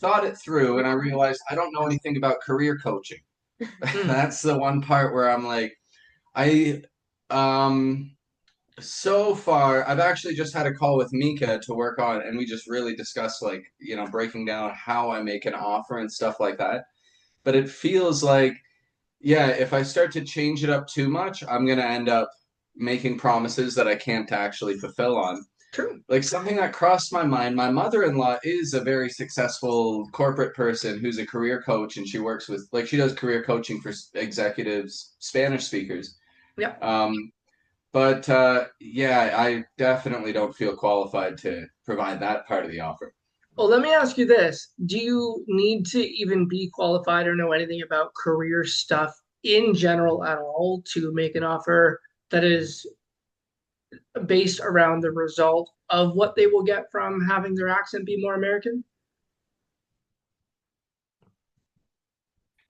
thought it through and I realized I don't know anything about career coaching. Hmm. That's the one part where I'm like, I, um, so far, I've actually just had a call with Mika to work on, and we just really discussed like, breaking down how I make an offer and stuff like that. But it feels like, yeah, if I start to change it up too much, I'm gonna end up making promises that I can't actually fulfill on. True. Like something that crossed my mind, my mother-in-law is a very successful corporate person who's a career coach, and she works with, like, she does career coaching for executives, Spanish speakers. Yeah. Um, but yeah, I definitely don't feel qualified to provide that part of the offer. Well, let me ask you this. Do you need to even be qualified or know anything about career stuff in general at all to make an offer that is based around the result of what they will get from having their accent be more American?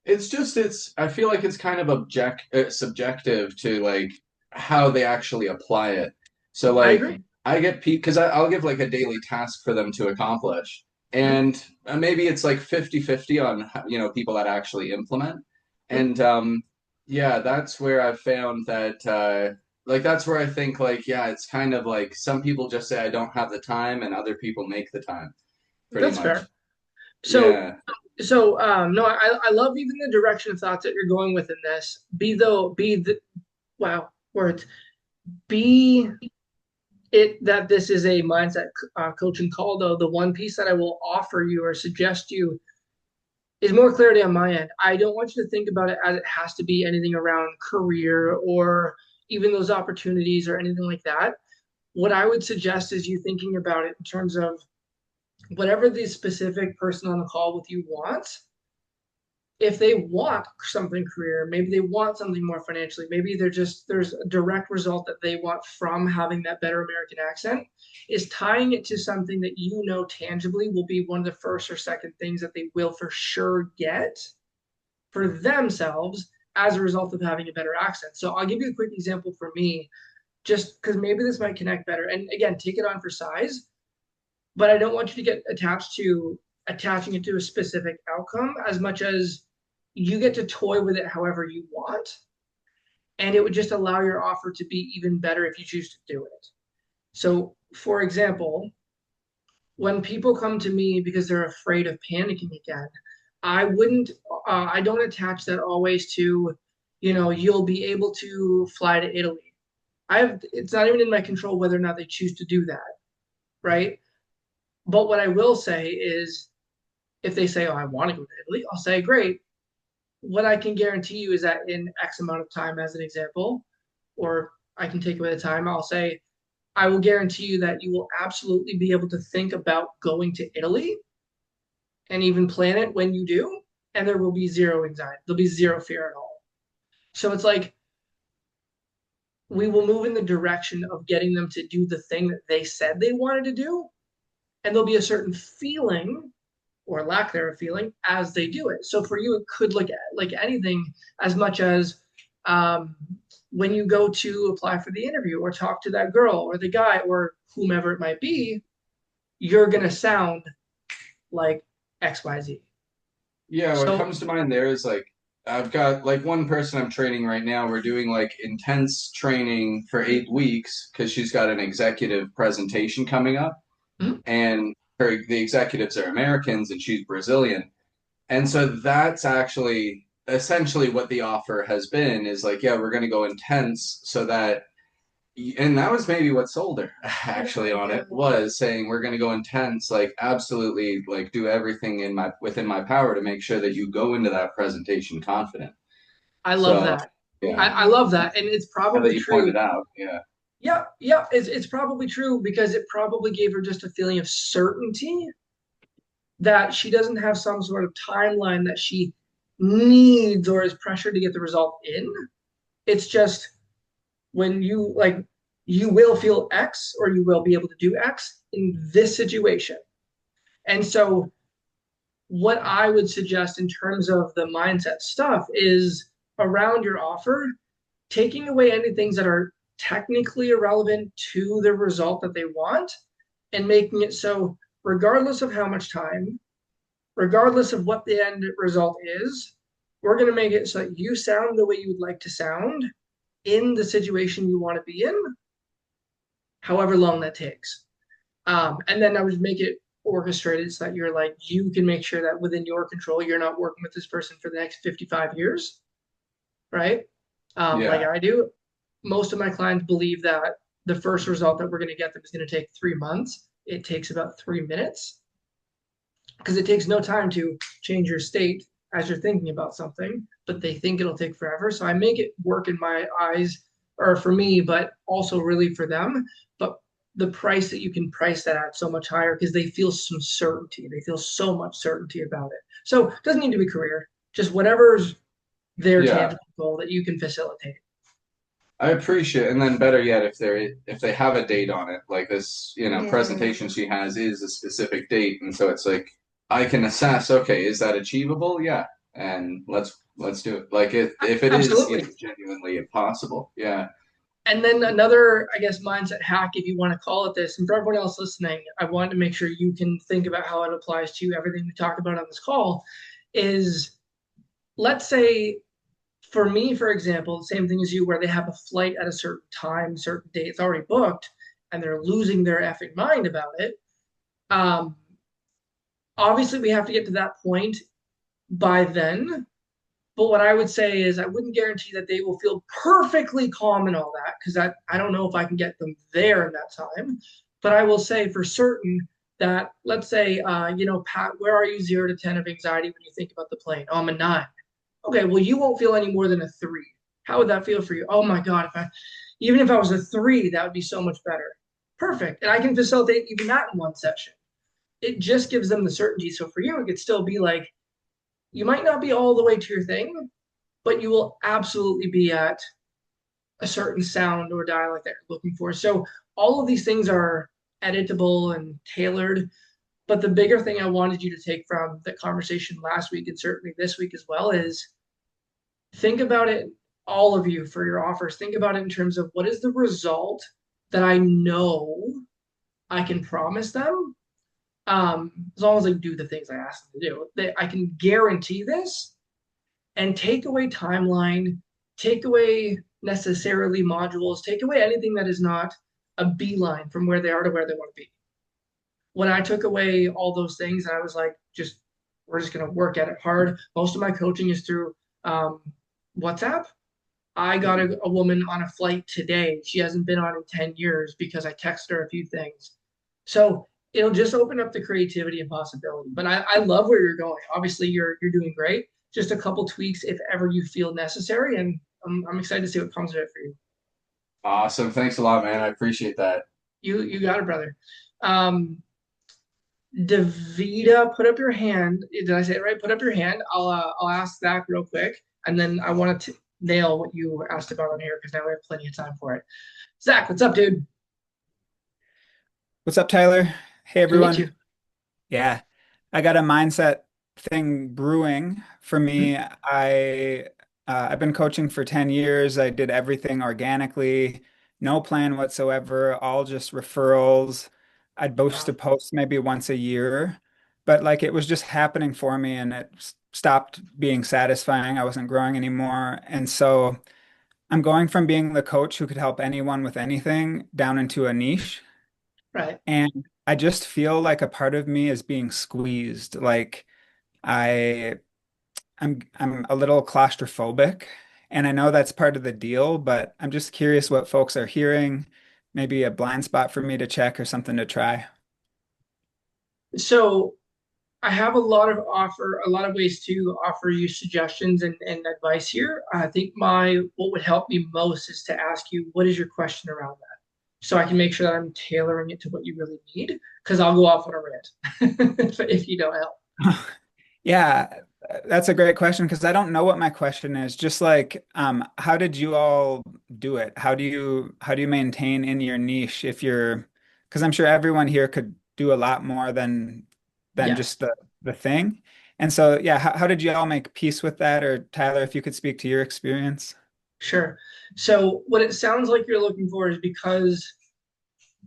I feel like it's kind of subjective to like how they actually apply it. So I like agree. I get people because I'll give like a daily task for them to accomplish. Mhm. And maybe it's like 50-50 on people that actually implement. Mhm. And yeah, that's where I've found that like that's where I think like yeah, it's kind of like some people just say I don't have the time and other people make the time pretty That's much. fair. So, Yeah. no, I love even the direction of thoughts that you're going with in this. Wow, words. Be it that this is a mindset coaching call, though, the one piece that I will offer you or suggest you is more clarity on my end. I don't want you to think about it as it has to be anything around career or even those opportunities or anything like that. What I would suggest is you thinking about it in terms of whatever the specific person on the call with you wants. If they want something career, maybe they want something more financially, maybe there's a direct result that they want from having that better American accent, is tying it to something that you know tangibly will be one of the first or second things that they will for sure get for themselves as a result of having a better accent. So I'll give you a quick example for me, just because maybe this might connect better. And again, take it on for size, but I don't want you to get attached to attaching it to a specific outcome as much as you get to toy with it however you want. And it would just allow your offer to be even better if you choose to do it. So, for example, when people come to me because they're afraid of panicking again, I don't attach that always to, you'll be able to fly to Italy. It's not even in my control whether or not they choose to do that, right? But what I will say is if they say, oh, I want to go to Italy, I'll say, great. What I can guarantee you is that in X amount of time, as an example, or I can take away the time, I'll say, I will guarantee you that you will absolutely be able to think about going to Italy and even plan it when you do, and there will be zero anxiety. There'll be zero fear at all. So it's like we will move in the direction of getting them to do the thing that they said they wanted to do, and there'll be a certain feeling or lack thereof feeling as they do it. So for you, it could look at like anything as much as um, when you go to apply for the interview or talk to that girl or the guy or whomever it might be, you're going to sound like XYZ. Yeah, what So, comes to mind there is like I've got like one person I'm training right now. We're doing like intense training for 8 weeks because she's got an executive presentation coming up, mm-hmm. and the executives are Americans and she's Brazilian. And so that's actually essentially what the offer has been is like, yeah, we're going to go intense so that and that was maybe what sold her actually on it was saying we're going to go intense like absolutely like do everything in my within my power to make sure that you go into that presentation confident. I love So that. yeah, I love that. And it's now that probably you true. pointed out, yeah. Yeah, yeah, it's probably true because it probably gave her just a feeling of certainty that she doesn't have some sort of timeline that she needs or is pressured to get the result in. It's just when you will feel X or you will be able to do X in this situation. And so, what I would suggest in terms of the mindset stuff is around your offer, taking away any things that are technically irrelevant to the result that they want and making it so, regardless of how much time, regardless of what the end result is, we're going to make it so that you sound the way you would like to sound in the situation you want to be in, however long that takes. And then I would make it orchestrated so that you're like, you can make sure that within your control, you're not working with this person for the next 55 years, right? Like Yeah. I do. Most of my clients believe that the first result that we're going to get them is going to take 3 months. It takes about 3 minutes because it takes no time to change your state as you're thinking about something, but they think it'll take forever. So I make it work in my eyes or for me, but also really for them. But the price that you can price that at so much higher because they feel some certainty. They feel so much certainty about it. So it doesn't need to be career, just whatever's their Yeah. tangible goal that you can facilitate. I appreciate, and then better yet, if they have a date on it, like this, presentation she has is a specific date, and so it's like I can assess, okay, is that achievable? Yeah, and let's do it. Like if it is, Absolutely. genuinely impossible, yeah. And then another, I guess, mindset hack, if you want to call it this, and for everyone else listening, I wanted to make sure you can think about how it applies to everything we talk about on this call. Is let's say for me, for example, the same thing as you, where they have a flight at a certain time, certain date, it's already booked, and they're losing their effing mind about it. Um, Obviously, we have to get to that point by then. But what I would say is I wouldn't guarantee that they will feel perfectly calm and all that because I don't know if I can get them there in that time. But I will say for certain that let's say, Pat, where are you 0 to 10 of anxiety when you think about the plane? Oh, I'm a 9. Okay, well, you won't feel any more than a 3. How would that feel for you? Oh my God, even if I was a 3, that would be so much better. Perfect. And I can facilitate even that in one session. It just gives them the certainty. So for you, it could still be like, you might not be all the way to your thing, but you will absolutely be at a certain sound or dialect that you're looking for. So all of these things are editable and tailored. But the bigger thing I wanted you to take from the conversation last week and certainly this week as well is think about it, all of you for your offers. Think about it in terms of what is the result that I know I can promise them as long as they do the things I ask them to do. I can guarantee this and take away timeline, take away necessarily modules, take away anything that is not a beeline from where they are to where they want to be. When I took away all those things, I was like, we're just going to work at it hard. Most of my coaching is through um, WhatsApp. I got a woman on a flight today. She hasn't been on in 10 years because I texted her a few things. So it'll just open up the creativity and possibility. But I love where you're going. Obviously, you're doing great. Just a couple tweaks if ever you feel necessary. And I'm excited to see what comes of it for you. Awesome. Thanks a lot, man. I appreciate that. You got it, brother. Um, Davida, put up your hand. Did I say it right? Put up your hand. I'll ask Zach real quick, and then I want to nail what you asked about on here because now we have plenty of time for it. Zach, what's up, dude? What's up, Tyler? Hey, Good to meet you. everyone. Yeah, I got a mindset thing brewing for Mhm. me. I've been coaching for 10 years. I did everything organically, no plan whatsoever, all just referrals. I'd post Wow. a post maybe once a year, but like it was just happening for me and it stopped being satisfying. I wasn't growing anymore. And so I'm going from being the coach who could help anyone with anything down into a niche. Right. And I just feel like a part of me is being squeezed. Like I I'm a little claustrophobic, and I know that's part of the deal, but I'm just curious what folks are hearing, maybe a blind spot for me to check or something to try. So I have a lot of ways to offer you suggestions and advice here. I think what would help me most is to ask you, what is your question around that? So I can make sure that I'm tailoring it to what you really need, because I'll go off on a rant if you don't help. Yeah, that's a great question because I don't know what my question is. Just like, how did you all do it? How do you maintain in your niche if you're, because I'm sure everyone here could do a lot more than Yes. just the thing. And so, yeah, how did you all make peace with that? Or Tyler, if you could speak to your experience. Sure. So what it sounds like you're looking for is because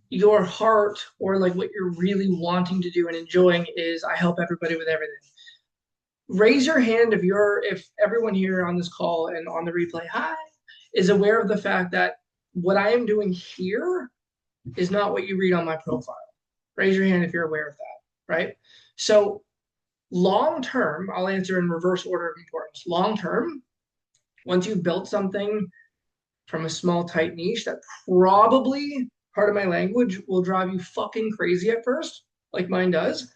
your heart or like what you're really wanting to do and enjoying is I help everybody with everything. Raise your hand if everyone here on this call and on the replay, hi, is aware of the fact that what I am doing here is not what you read on my profile. Raise your hand if you're aware of that, right? So long term, I'll answer in reverse order of importance. Long term, once you've built something from a small, tight niche that probably, part of my language, will drive you fucking crazy at first, like mine does,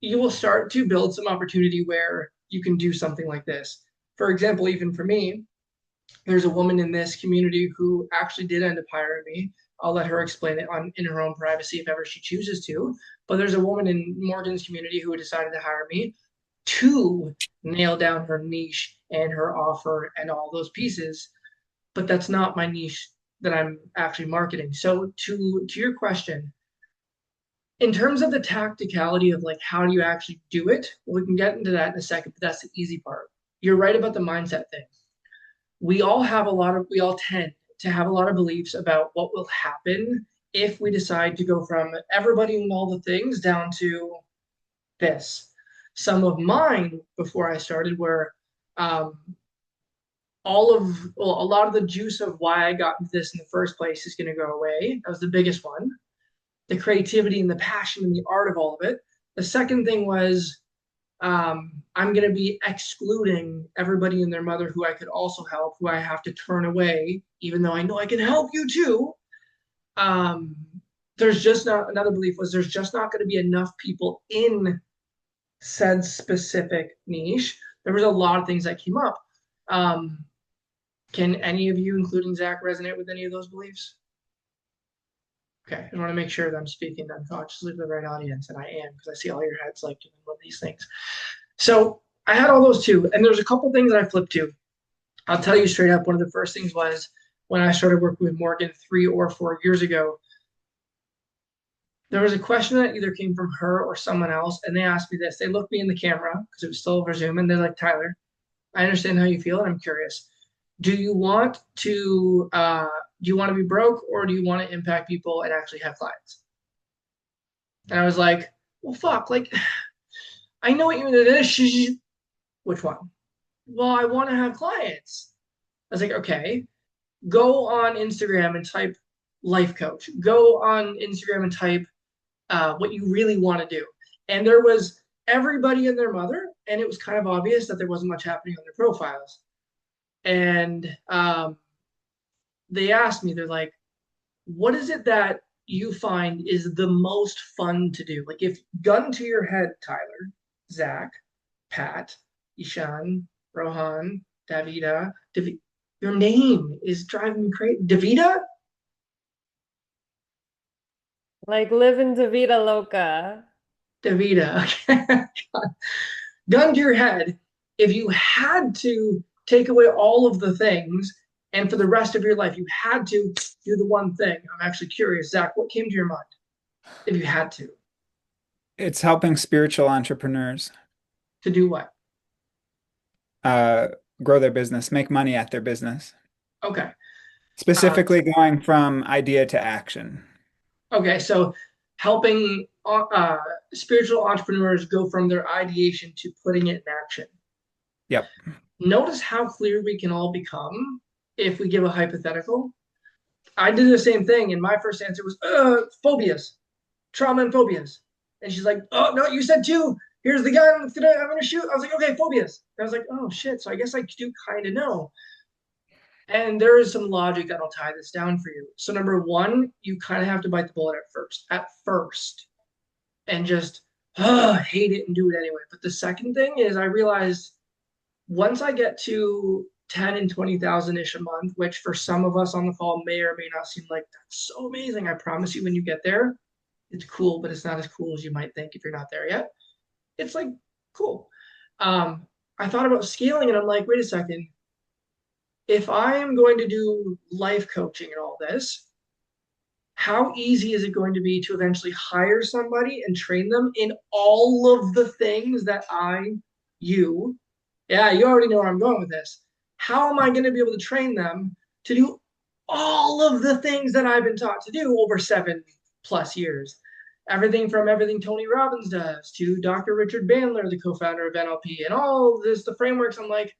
you will start to build some opportunity where you can do something like this. For example, even for me, there's a woman in this community who actually did end up hiring me. I'll let her explain it in her own privacy if ever she chooses to. But there's a woman in Morgan's community who decided to hire me to nail down her niche and her offer and all those pieces. But that's not my niche that I'm actually marketing. So to your question, in terms of the tacticality of like how do you actually do it, we can get into that in a second, but that's the easy part. You're right about the mindset thing. We all tend to have a lot of beliefs about what will happen if we decide to go from everybody and all the things down to this. Some of mine before I started were a lot of the juice of why I got into this in the first place is going to go away. That was the biggest one. The creativity and the passion and the art of all of it. The second thing was I'm going to be excluding everybody and their mother who I could also help, who I have to turn away, even though I know I can help you too. There's just not, another belief was there's just not going to be enough people in said specific niche. There was a lot of things that came up. Can any of you, including Zach, resonate with any of those beliefs? Okay, I want to make sure that I'm speaking unconsciously to the right audience, and I am, because I see all your heads like doing one of these things. So I had all those too, and there's a couple things that I flipped to. I'll tell you straight up, one of the first things was when I started working with Morgan 3 or 4 years ago, there was a question that either came from her or someone else, and they asked me this. They looked me in the camera, because it was still over Zoom, and they're like, Tyler, I understand how you feel, and I'm curious. Do you want to be broke, or do you want to impact people and actually have clients? And I was like, well, fuck, like, I know what you mean. Which one? Well, I want to have clients. I was like, okay, go on Instagram and type life coach. Go on Instagram and type what you really want to do. And there was everybody and their mother, and it was kind of obvious that there wasn't much happening on their profiles. And they asked me, they're like, what is it that you find is the most fun to do? Like, if gun to your head, Tyler, Zach, Pat, Ishan, Rohan, Davida, your name is driving me crazy. Davida? Like living the vida loca. Davida. Gun to your head, if you had to take away all of the things and for the rest of your life, you had to do the one thing. I'm actually curious, Zach, what came to your mind if you had to? It's helping spiritual entrepreneurs To do what? grow their business, make money at their business. Okay. Specifically going from idea to action. Okay, so helping spiritual entrepreneurs go from their ideation to putting it in action. Yep. Notice how clear we can all become if we give a hypothetical. I did the same thing, and my first answer was phobias, trauma and phobias. And she's like, oh, no, you said two. Here's the gun. I'm going to shoot. I was like, okay, phobias. And I was like, oh, shit. So I guess I do kind of know. And there is some logic that'll tie this down for you. So number one, you kind of have to bite the bullet at first, and just hate it and do it anyway. But the second thing is I realized once I get to 10 and 20,000-ish a month, which for some of us on the call may or may not seem like that's so amazing. I promise you when you get there, it's cool, but it's not as cool as you might think if you're not there yet. It's like, cool. I thought about scaling and I'm like, wait a second. If I am going to do life coaching and all this, how easy is it going to be to eventually hire somebody and train them in all of the things that you already know where I'm going with this. How am I going to be able to train them to do all of the things that I've been taught to do over 7+ years? Everything Tony Robbins does to Dr. Richard Bandler, the co-founder of NLP, and all this, the frameworks. I'm like,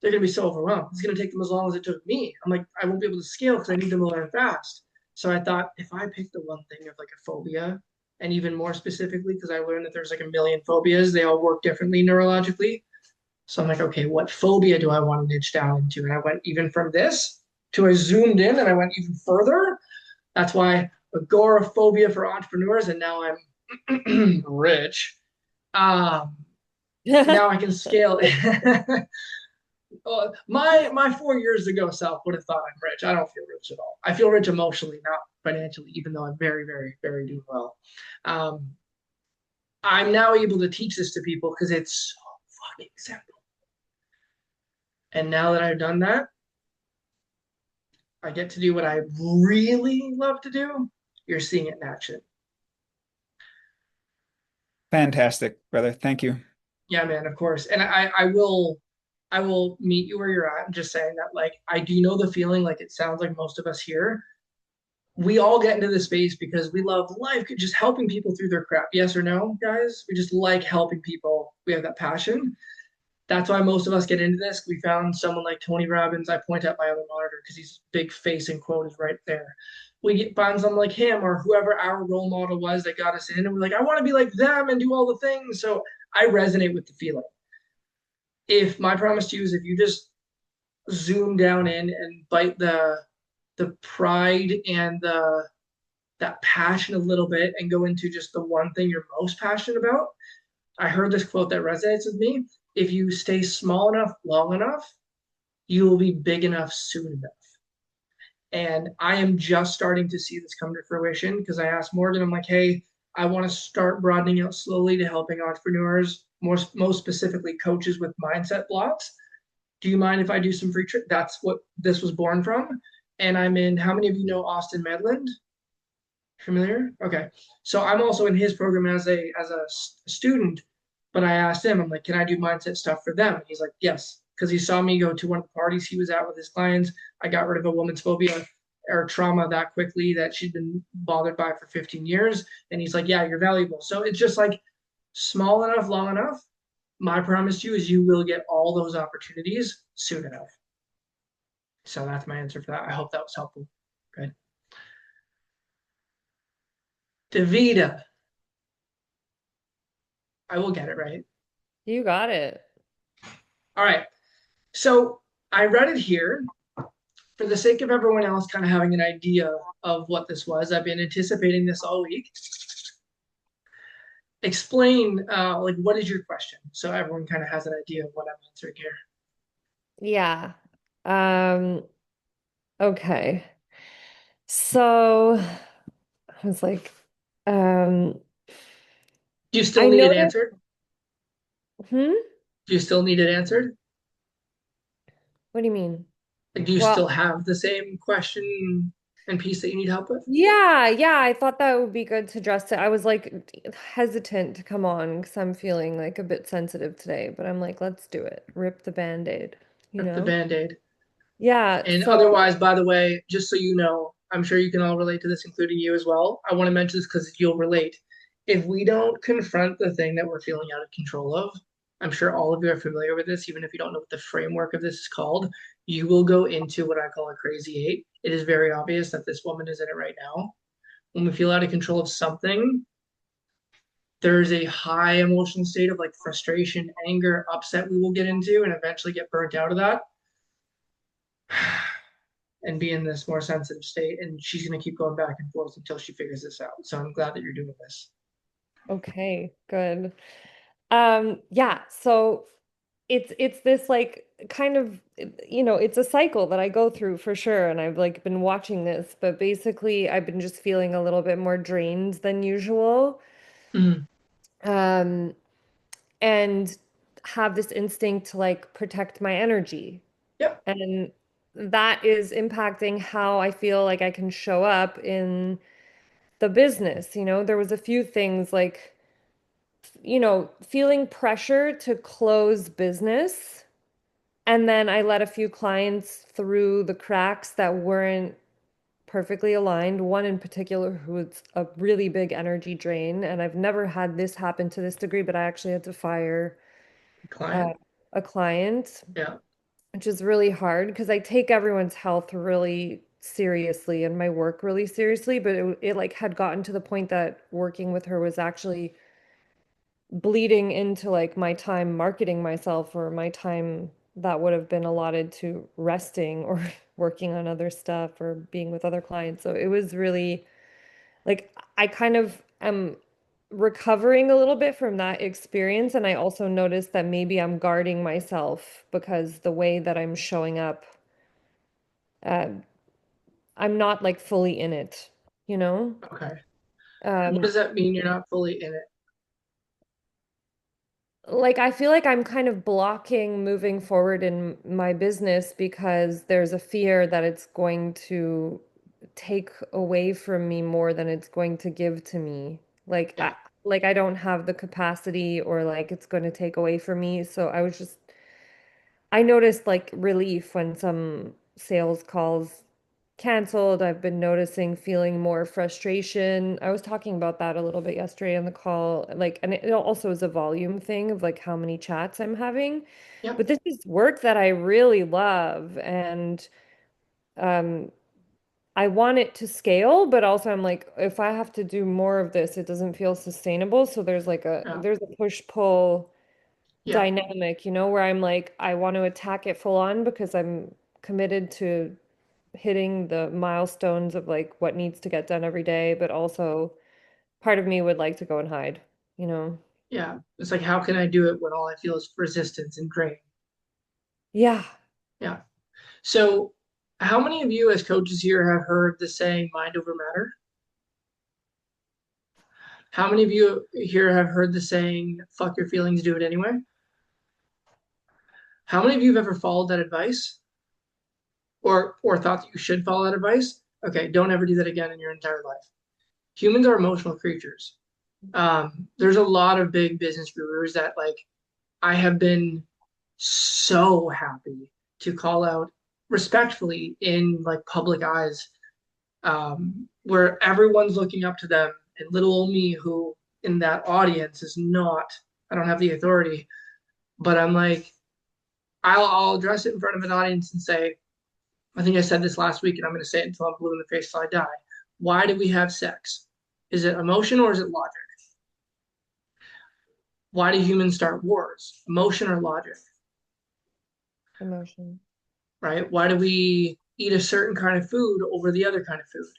they're going to be so overwhelmed. It's going to take them as long as it took me. I'm like, I won't be able to scale because I need them to learn fast. So I thought if I pick the one thing of like a phobia, and even more specifically, because I learned that there's like a million phobias, they all work differently neurologically. So I'm like, okay, what phobia do I want to niche down into? And I went even from this to I zoomed in and I went even further. That's why agoraphobia for entrepreneurs, and now I'm rich. Now I can scale it. My 4 years ago self would have thought I'm rich. I don't feel rich at all. I feel rich emotionally, not financially, even though I'm very, very, very doing well. Um, I'm now able to teach this to people because it's so fucking simple. And now that I've done that, I get to do what I really love to do. You're seeing it in action. Fantastic, brother. Thank you. Yeah, man, of course. And I will meet you where you're at. I'm just saying that like I do know the feeling, like it sounds like most of us here. We all get into this space because we love life, just helping people through their crap. Yes or no, guys? We just like helping people. We have that passion. That's why most of us get into this. We found someone like Tony Robbins. I point at my other monitor because he's big face and quote is right there. Find someone like him or whoever our role model was that got us in, and we're like, I want to be like them and do all the things. So I resonate with the feeling. If my promise to you is if you just zoom down in and bite the pride and the that passion a little bit and go into just the one thing you're most passionate about. I heard this quote that resonates with me. If you stay small enough long enough, you will be big enough soon enough. And I am just starting to see this come to fruition because I asked Morgan, I'm like, hey, I want to start broadening out slowly to helping entrepreneurs, most specifically coaches with mindset blocks. Do you mind if I do some free trip? That's what this was born from. And I'm in, how many of you know Austin Medland? Familiar? Okay. So I'm also in his program as a student, but I asked him, I'm like, can I do mindset stuff for them? And he's like, yes, because he saw me go to one of the parties he was at with his clients. I got rid of a woman's phobia or trauma that quickly that she'd been bothered by for 15 years. And he's like, yeah, you're valuable. So it's just like small enough, long enough. My promise to you is you will get all those opportunities soon enough. So that's my answer for that. I hope that was helpful. Good. Davida. I will get it right. You got it. All right. So I read it here for the sake of everyone else kind of having an idea of what this was. I've been anticipating this all week. Explain, like, what is your question? So everyone kind of has an idea of what I'm answering here. Yeah. Um, okay. So I was like, um, Do you I still need it noticed, answered? hmm? Do you still need it answered? What do you mean? Like, do you Well, still have the same question and piece that you need help with? yeah, I thought that would be good to address it. I was like hesitant to come on because I'm feeling like a bit sensitive today, but I'm like, let's do it. Rip the band-aid, you That's the know? Band-Aid. Yeah, And so otherwise, by the way, just so you know, I'm sure you can all relate to this, including you as well. I want to mention this because you'll relate. If we don't confront the thing that we're feeling out of control of, I'm sure all of you are familiar with this, even if you don't know what the framework of this is called, you will go into what I call a crazy eight. It is very obvious that this woman is in it right now. When we feel out of control of something, there's a high emotional state of like frustration, anger, upset we will get into and eventually get burnt out of that and be in this more sensitive state. And she's going to keep going back and forth until she figures this out. So I'm glad that you're doing this. okay, good. Yeah, so it's this like kind of it's a cycle that I go through for sure, and I've like been watching this, but basically I've been just feeling a little bit more drained than usual. Mm, Um, and have this instinct to like protect my energy. yep. And that is impacting how I feel like I can show up in the business. There was a few things like, feeling pressure to close business. And then I let a few clients through the cracks that weren't perfectly aligned. One in particular who was a really big energy drain, and I've never had this happen to this degree, but I actually had to fire uh, Client. a client, Yeah. which is really hard because I take everyone's health really seriously and my work really seriously, but it like had gotten to the point that working with her was actually bleeding into like my time marketing myself or my time that would have been allotted to resting or working on other stuff or being with other clients. So it was really like I kind of am recovering a little bit from that experience. And I also noticed that maybe I'm guarding myself because the way that I'm showing up, uh, I'm not like fully in it, you know? Okay. What Um, does that mean you're not fully in it? like I feel like I'm kind of blocking moving forward in my business because there's a fear that it's going to take away from me more than it's going to give to me. Yeah. Like I don't have the capacity or like it's going to take away from me. So I noticed like relief when some sales calls canceled. I've been noticing feeling more frustration. I was talking about that a little bit yesterday on the call. Like, and it also is a volume thing of like how many chats I'm having. Yep. But this is work that I really love and um I want it to scale, but also I'm like, if I have to do more of this, it doesn't feel sustainable. So Yeah. there's a push-pull Yeah. dynamic, you know, where I'm like, I want to attack it full on because I'm committed to hitting the milestones of like what needs to get done every day, but also part of me would like to go and hide, you know? Yeah. It's like, how can I do it when all I feel is resistance and drain? Yeah. Yeah. So, how many of you as coaches here have heard the saying mind over matter? How many of you here have heard the saying fuck your feelings, do it anyway? How many of you have ever followed that advice or thought that you should follow that advice? Okay, don't ever do that again in your entire life. Humans are emotional creatures. There's a lot of big business gurus that like I have been so happy to call out respectfully in like public eyes, where everyone's looking up to them, and little old me, who in that audience is not, I don't have the authority, but I'm like, I'll address it in front of an audience and say, I think I said this last week, and I'm going to say it until I'm blue in the face till I die. Why do we have sex? Is it emotion or is it logic? Why do humans start wars? Emotion or logic? Emotion. Right? Why do we eat a certain kind of food over the other kind of food?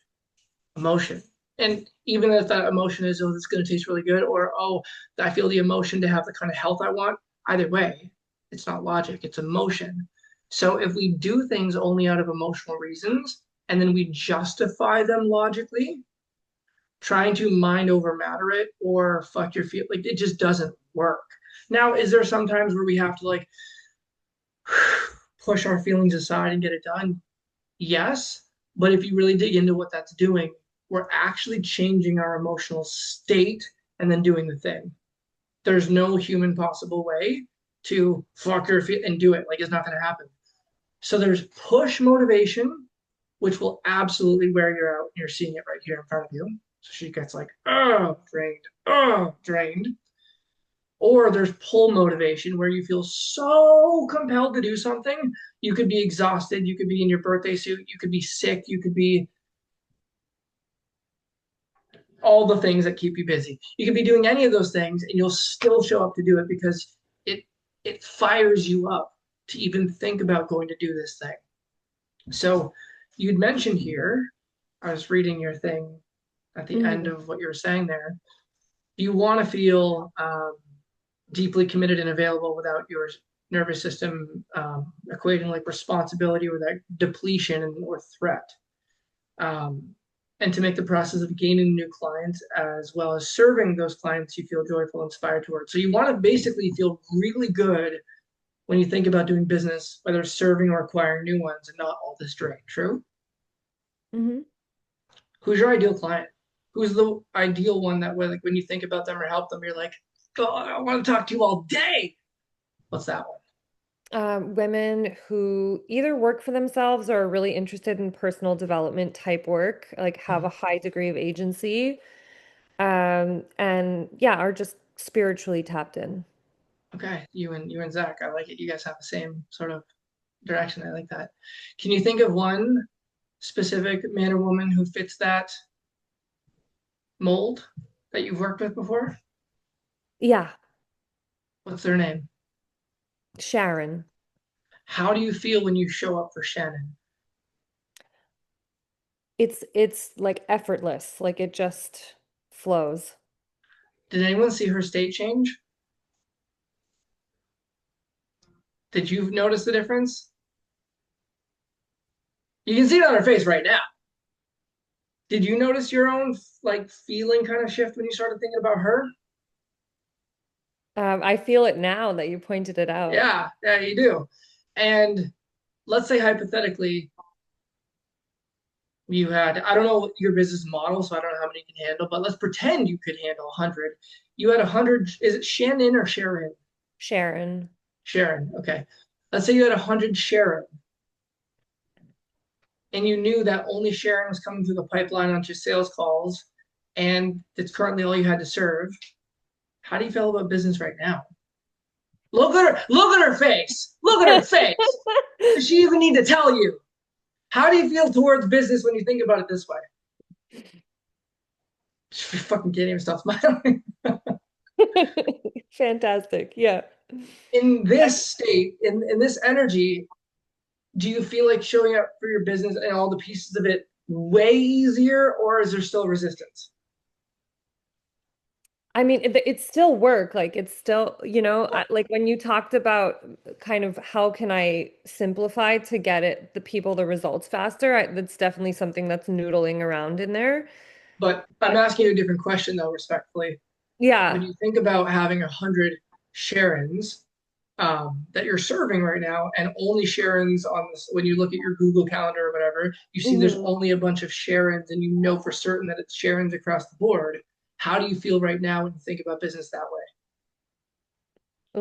Emotion. And even if that emotion is, oh, it's going to taste really good, or, oh, I feel the emotion to have the kind of health I want, either way, it's not logic, it's emotion. So if we do things only out of emotional reasons and then we justify them logically, trying to mind over matter it or fuck your feel, like it just doesn't work. Now, is there sometimes where we have to like push our feelings aside and get it done? Yes. But if you really dig into what that's doing, we're actually changing our emotional state and then doing the thing. There's no human possible way to fuck your feet and do it. Like it's not going to happen. So there's push motivation, which will absolutely wear you out. You're seeing it right here in front of you. So she gets like, oh, drained. Or there's pull motivation where you feel so compelled to do something. You could be exhausted. You could be in your birthday suit. You could be sick. You could be all the things that keep you busy. You could be doing any of those things and you'll still show up to do it because it it fires you up to even think about going to do this thing. So you'd mentioned here, I was reading your thing at the end Hmm. of what you were saying there. You want to feel deeply committed and available without your nervous system equating like responsibility or that depletion or threat. Um, and to make the process of gaining new clients as well as serving those clients you feel joyful, inspired towards. So you want to basically feel really good when you think about doing business, whether serving or acquiring new ones and not all this drain. True? Hmm. Who's your ideal client? Who's the ideal one that way, like when you think about them or help them, you're like, oh, I want to talk to you all day. What's that one? Women who either work for themselves or are really interested in personal development type work, like have a high degree of agency, and yeah, are just spiritually tapped in. Okay, you and Zach, I like it. You guys have the same sort of direction. I like that. Can you think of one specific man or woman who fits that mold that you've worked with before? Yeah, What's their name? Sharon. How do you feel when you show up for Shannon? It's like effortless, like it just flows. Did anyone see her state change? Did you notice the difference? You can see it on her face right now. Did you notice your own like feeling kind of shift when you started thinking about her? I feel it now that you pointed it out. Yeah, yeah, you do. And let's say hypothetically, you had, I don't know your business model, so I don't know how many you can handle, but let's pretend you could handle 100. You had 100, is it Shannon or Sharon? Sharon. Sharon, okay. Let's say you had 100 Sharon, and you knew that only Sharon was coming through the pipeline onto sales calls, and it's currently all you had to serve. How do you feel about business right now? Look at her face. Look at her face. Does she even need to tell you? How do you feel towards business when you think about it this way? She fucking can't even stop smiling. Fantastic. Yeah. In this state, in this energy, do you feel like showing up for your business and all the pieces of it way easier, or is there still resistance? I mean, it's still work. Like it's still, like when you talked about kind of how can I simplify to get the people the results faster, that's definitely something that's noodling around in there. But I'm asking you a different question, though, respectfully. When Yeah. you think about having 100 Sharons that you're serving right now, and only Sharons on this, when you look at your Google Calendar or whatever, you see there's Mhm. only a bunch of Sharons, and you know for certain that it's Sharons across the board. How do you feel right now when you think about business that way?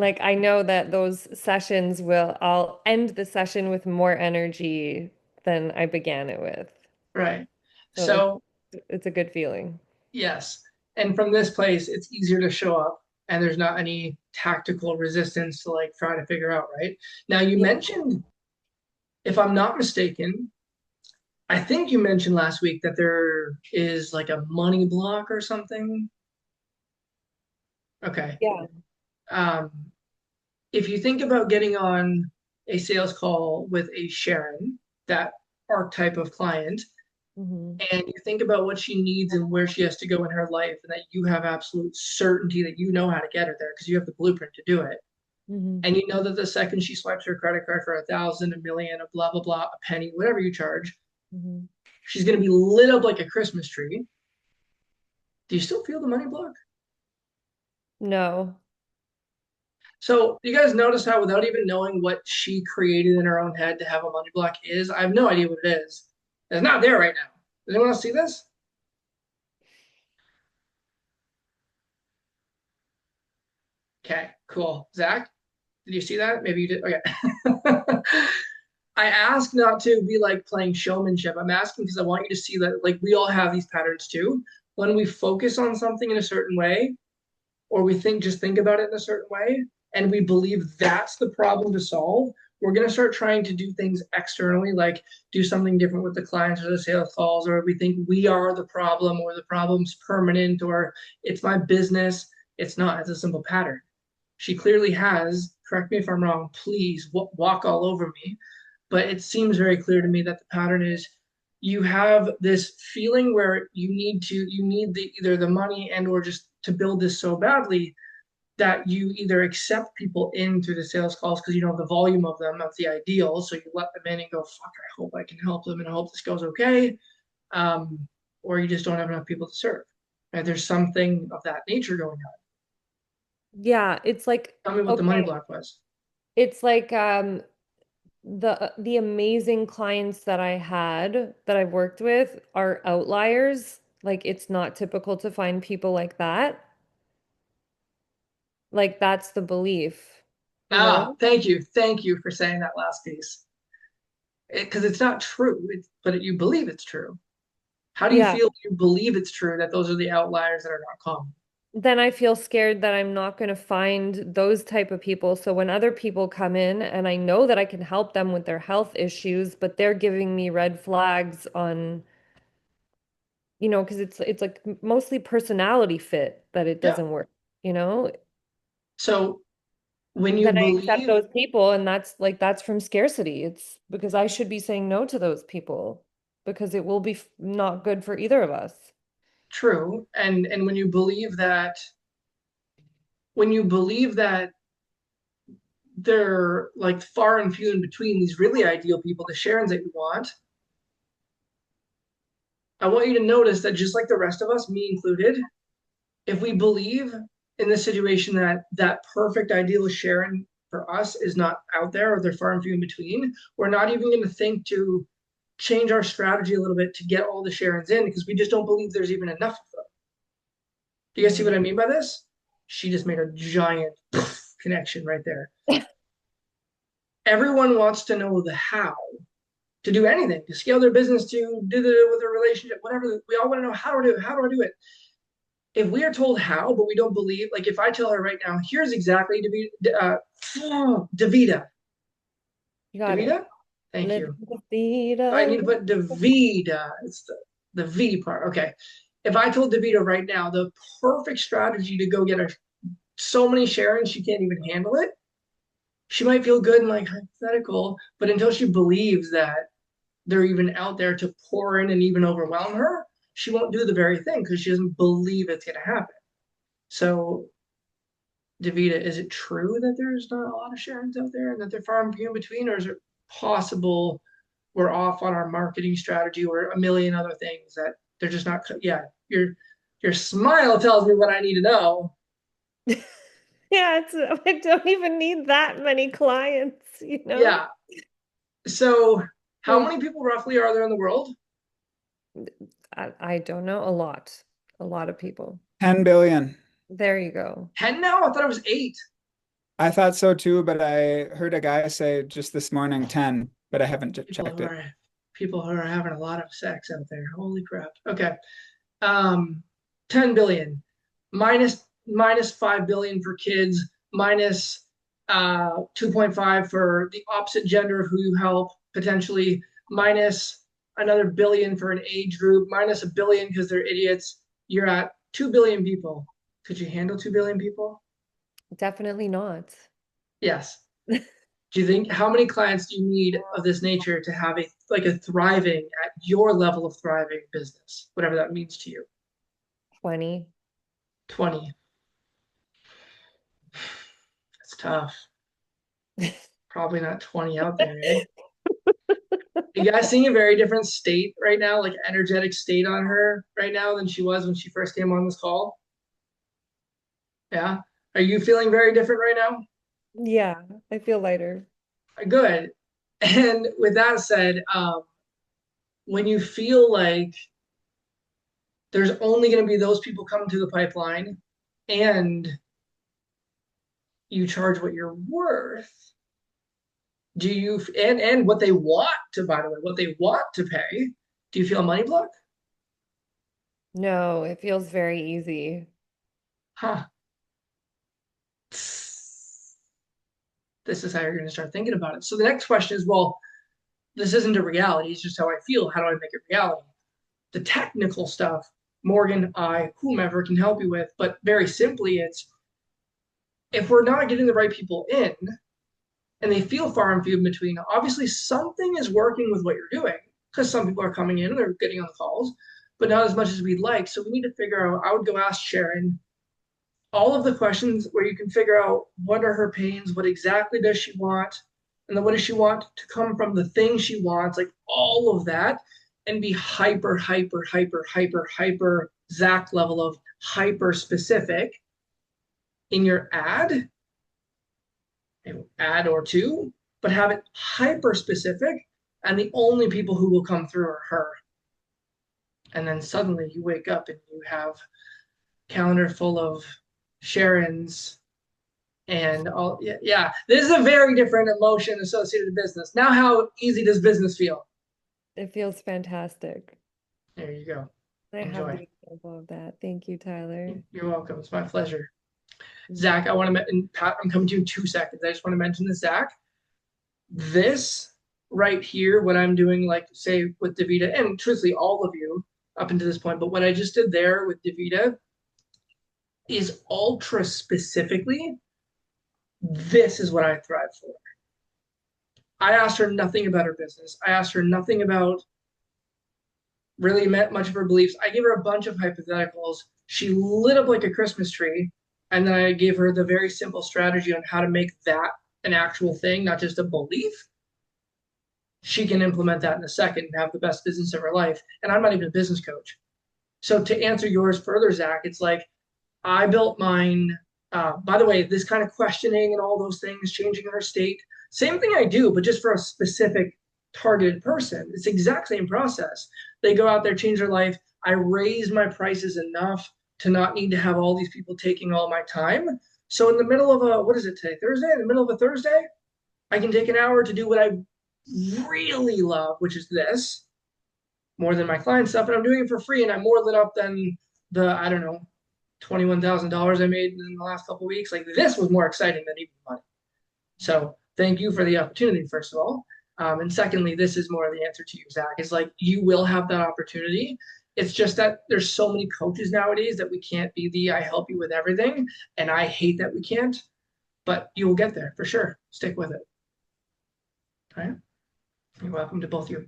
Like I know that those sessions I'll end the session with more energy than I began it with. Right. So So it's a good feeling. yes. And from this place, it's easier to show up and there's not any tactical resistance to like try to figure out, right? Now, you Yeah. mentioned, if I'm not mistaken, I think you mentioned last week that there is like a money block or something. Okay. Yeah. Um, if you think about getting on a sales call with a Sharon, that archetype of client, Hmm. and you think about what she needs and where she has to go in her life, and that you have absolute certainty that you know how to get her there because you have the blueprint to do it. Hmm. And you know that the second she swipes her credit card for 1,000, a million, a blah blah blah, a penny, whatever you charge, Hmm. she's going to be lit up like a Christmas tree. Do you still feel the money block? No. So you guys notice how, without even knowing what she created in her own head to have a money block is, I have no idea what it is. It's not there right now. Does anyone else see this? Okay, cool. Zach, did you see that? Maybe you did. Okay. I ask not to be like playing showmanship. I'm asking because I want you to see that like we all have these patterns too. When we focus on something in a certain way, or we think about it in a certain way, and we believe that's the problem to solve, we're going to start trying to do things externally, like do something different with the clients or the sales calls, or we think we are the problem, or the problem's permanent, or it's my business. It's not. It's a simple pattern. She clearly has, correct me if I'm wrong, please walk all over me, but it seems very clear to me that the pattern is you have this feeling where you need either the money and or just to build this so badly that you either accept people in through the sales calls because you don't have the volume of them. That's the ideal. So you let them in and go, fuck, I hope I can help them and I hope this goes okay. Um, or you just don't have enough people to serve. Right? There's something of that nature going on. Yeah, it's like Tell me what the money okay, block was. it's like the amazing clients that I've worked with are outliers. Like it's not typical to find people like that. Like that's the belief. you know? Thank you. Thank you for saying that last piece. Because it's not true, but you believe it's true. How do you Yeah. feel when you believe it's true that those are the outliers that are not common? Then I feel scared that I'm not going to find those type of people. So when other people come in and I know that I can help them with their health issues, but they're giving me red flags on, you know, because it's like mostly personality fit that it Yeah. doesn't work, you know? So when you Then I accept believe those people, and that's from scarcity. It's because I should be saying no to those people because it will be not good for either of us. true, and when you believe that they're like far and few in between these really ideal people, the Sharons that you want, I want you to notice that just like the rest of us, me included, if we believe in the situation that that perfect ideal Sharon for us is not out there or they're far and few in between, we're not even going to think to change our strategy a little bit to get all the Sharons in because we just don't believe there's even enough of them. Do you guys see what I mean by this? She just made a giant connection right there. Everyone wants to know the how to do anything, to scale their business, to do with their relationship, whatever. We all want to know how do I do it? How do I do it? If we are told how, but we don't believe, like if I tell her right now, here's exactly Davida. You got it. Davida? Thank Live you. the feet I need of to put Davida. It's the V part. Okay. If I told Davida right now the perfect strategy to go get her so many Sharons she can't even handle it, she might feel good and like hypothetical, but until she believes that they're even out there to pour in and even overwhelm her, she won't do the very thing because she doesn't believe it's going to happen. So, Davida, is it true that there's not a lot of Sharons out there and that they're far and few in between, or is it possible we're off on our marketing strategy or a million other things that they're just not? Yeah, your smile tells me what I need to know. Yeah, I don't even need that many clients, you know? Yeah. So, how Like many people roughly are there in the world? I don't know, a lot of people. 10 billion. There you go. 10 now? I thought it was eight. I thought so too, but I heard a guy say just this morning 10, but I haven't People checked who it. are people who are having a lot of sex out there. Holy crap. Okay. 10 billion minus 5 billion for kids, minus 2.5 for the opposite gender of who you help, potentially minus another billion for an age group, minus a billion because they're idiots. You're at 2 billion people. Could you handle 2 billion people? Definitely not. Yes. Do you think how many clients do you need of this nature to have a like a thriving at your level of thriving business, whatever that means to you? 20. 20. It's tough. Probably not 20 out there, eh? You guys seeing a very different state right now, like energetic state on her right now than she was when she first came on this call? Yeah. Are you feeling very different right now? Yeah, I feel lighter. Good. And with that said, when you feel like there's only going to be those people coming to the pipeline and you charge what you're worth, do you and what they want to, by the way, what they want to pay, do you feel a money block? No, it feels very easy. Huh. This is how you're going to start thinking about it. So the next question is, well, this isn't a reality. It's just how I feel. How do I make it reality? The technical stuff, Morgan, I, whomever can help you with. But very simply, it's if we're not getting the right people in and they feel far and few in between, obviously something is working with what you're doing because some people are coming in and they're getting on the calls, but not as much as we'd like. So we need to figure out, I would go ask Sharon all of the questions where you can figure out what are her pains, what exactly does she want, and then what does she want to come from the thing she wants, like all of that, and be hyper Zach level of hyper specific in your ad or two, but have it hyper specific, and the only people who will come through are her. And then suddenly you wake up and you have calendar full of Sharon's And all, yeah, yeah, this is a very different emotion associated with business. Now, how easy does business feel? It feels fantastic. There you go. I have Enjoy. the example of that. Thank you, Tyler. You're welcome. It's my pleasure. Zach, I want to, and Pat, I'm coming to you in 2 seconds. I just want to mention this, Zach. This right here, what I'm doing, like say with Davita, and truthfully, all of you up until this point, but what I just did there with Davita is ultra specifically, this is what I thrive for. I asked her nothing about her business. I asked her nothing about really much of her beliefs. I gave her a bunch of hypotheticals. She lit up like a Christmas tree. And then I gave her the very simple strategy on how to make that an actual thing, not just a belief. She can implement that in a second and have the best business of her life. And I'm not even a business coach. So to answer yours further, Zach, it's like I built mine. By the way, this kind of questioning and all those things, changing her state, same thing I do, but just for a specific targeted person. It's the exact same process. They go out there, change their life. I raise my prices enough to not need to have all these people taking all my time. So in the middle of a, what is it today? Thursday? In the middle of a Thursday, I can take an hour to do what I really love, which is this, more than my client stuff. And I'm doing it for free. And I'm more lit up than the, I don't know, $21,000 I made in the last couple of weeks. Like this was more exciting than even money. So thank you for the opportunity, first of all. And secondly, this is more of the answer to you, Zach. It's like you will have that opportunity. It's just that there's so many coaches nowadays that we can't be the I help you with everything. And I hate that we can't, but you will get there for sure. Stick with it. All right. You're welcome to both of you.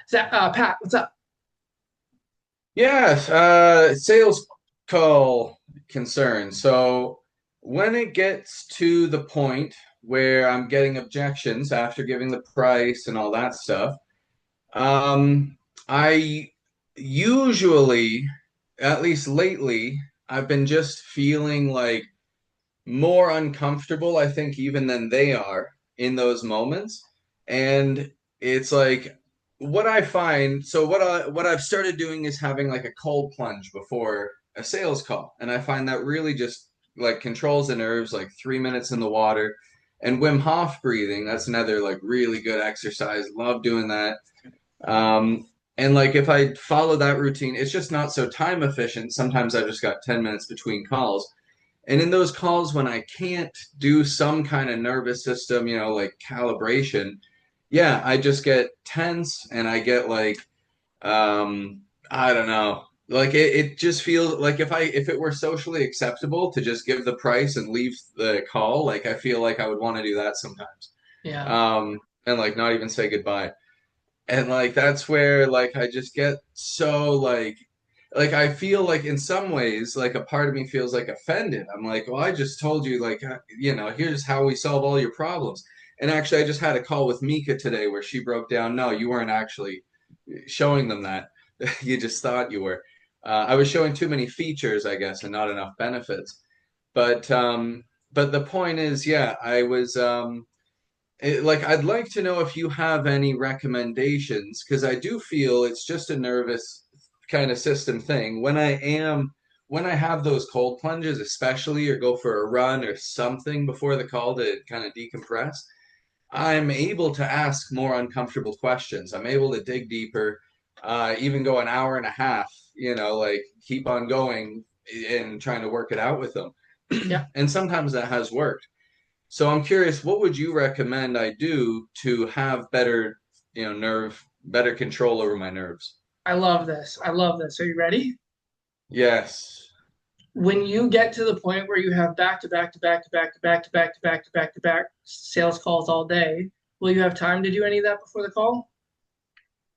Zach, Pat, what's up? Yes, sales call concern. So when it gets to the point where I'm getting objections after giving the price and all that stuff, I usually, at least lately, I've been just feeling like more uncomfortable, I think, even than they are in those moments. And it's like what I find, so what I've started doing is having like a cold plunge before a sales call. And I find that really just like controls the nerves, like 3 minutes in the water. And Wim Hof breathing, that's another like really good exercise. Love doing that. And like if I follow that routine, it's just not so time efficient. Sometimes I've just got 10 minutes between calls. And in those calls, when I can't do some kind of nervous system, like calibration, yeah, I just get tense and I get like, I don't know, like it just feels like if it were socially acceptable to just give the price and leave the call, like I feel like I would want to do that sometimes. Yeah. And like not even say goodbye. And like that's where like I just get so like I feel like in some ways like a part of me feels like offended. I'm like, well, I just told you like here's how we solve all your problems. And actually I just had a call with Mika today where she broke down, no, you weren't actually showing them that. You just thought you were. I was showing too many features, I guess, and not enough benefits. But the point is, yeah, I was like, I'd like to know if you have any recommendations, because I do feel it's just a nervous kind of system thing. When I have those cold plunges, especially, or go for a run or something before the call to kind of decompress, I'm able to ask more uncomfortable questions. I'm able to dig deeper, even go an hour and a half, like keep on going and trying to work it out with them. Yeah. And sometimes that has worked. So I'm curious, what would you recommend I do to have better, better control over my nerves? I love this. I love this. Are you ready? Yes. When you get to the point where you have back to back to back to back to back to back to back to back to back sales calls all day, will you have time to do any of that before the call?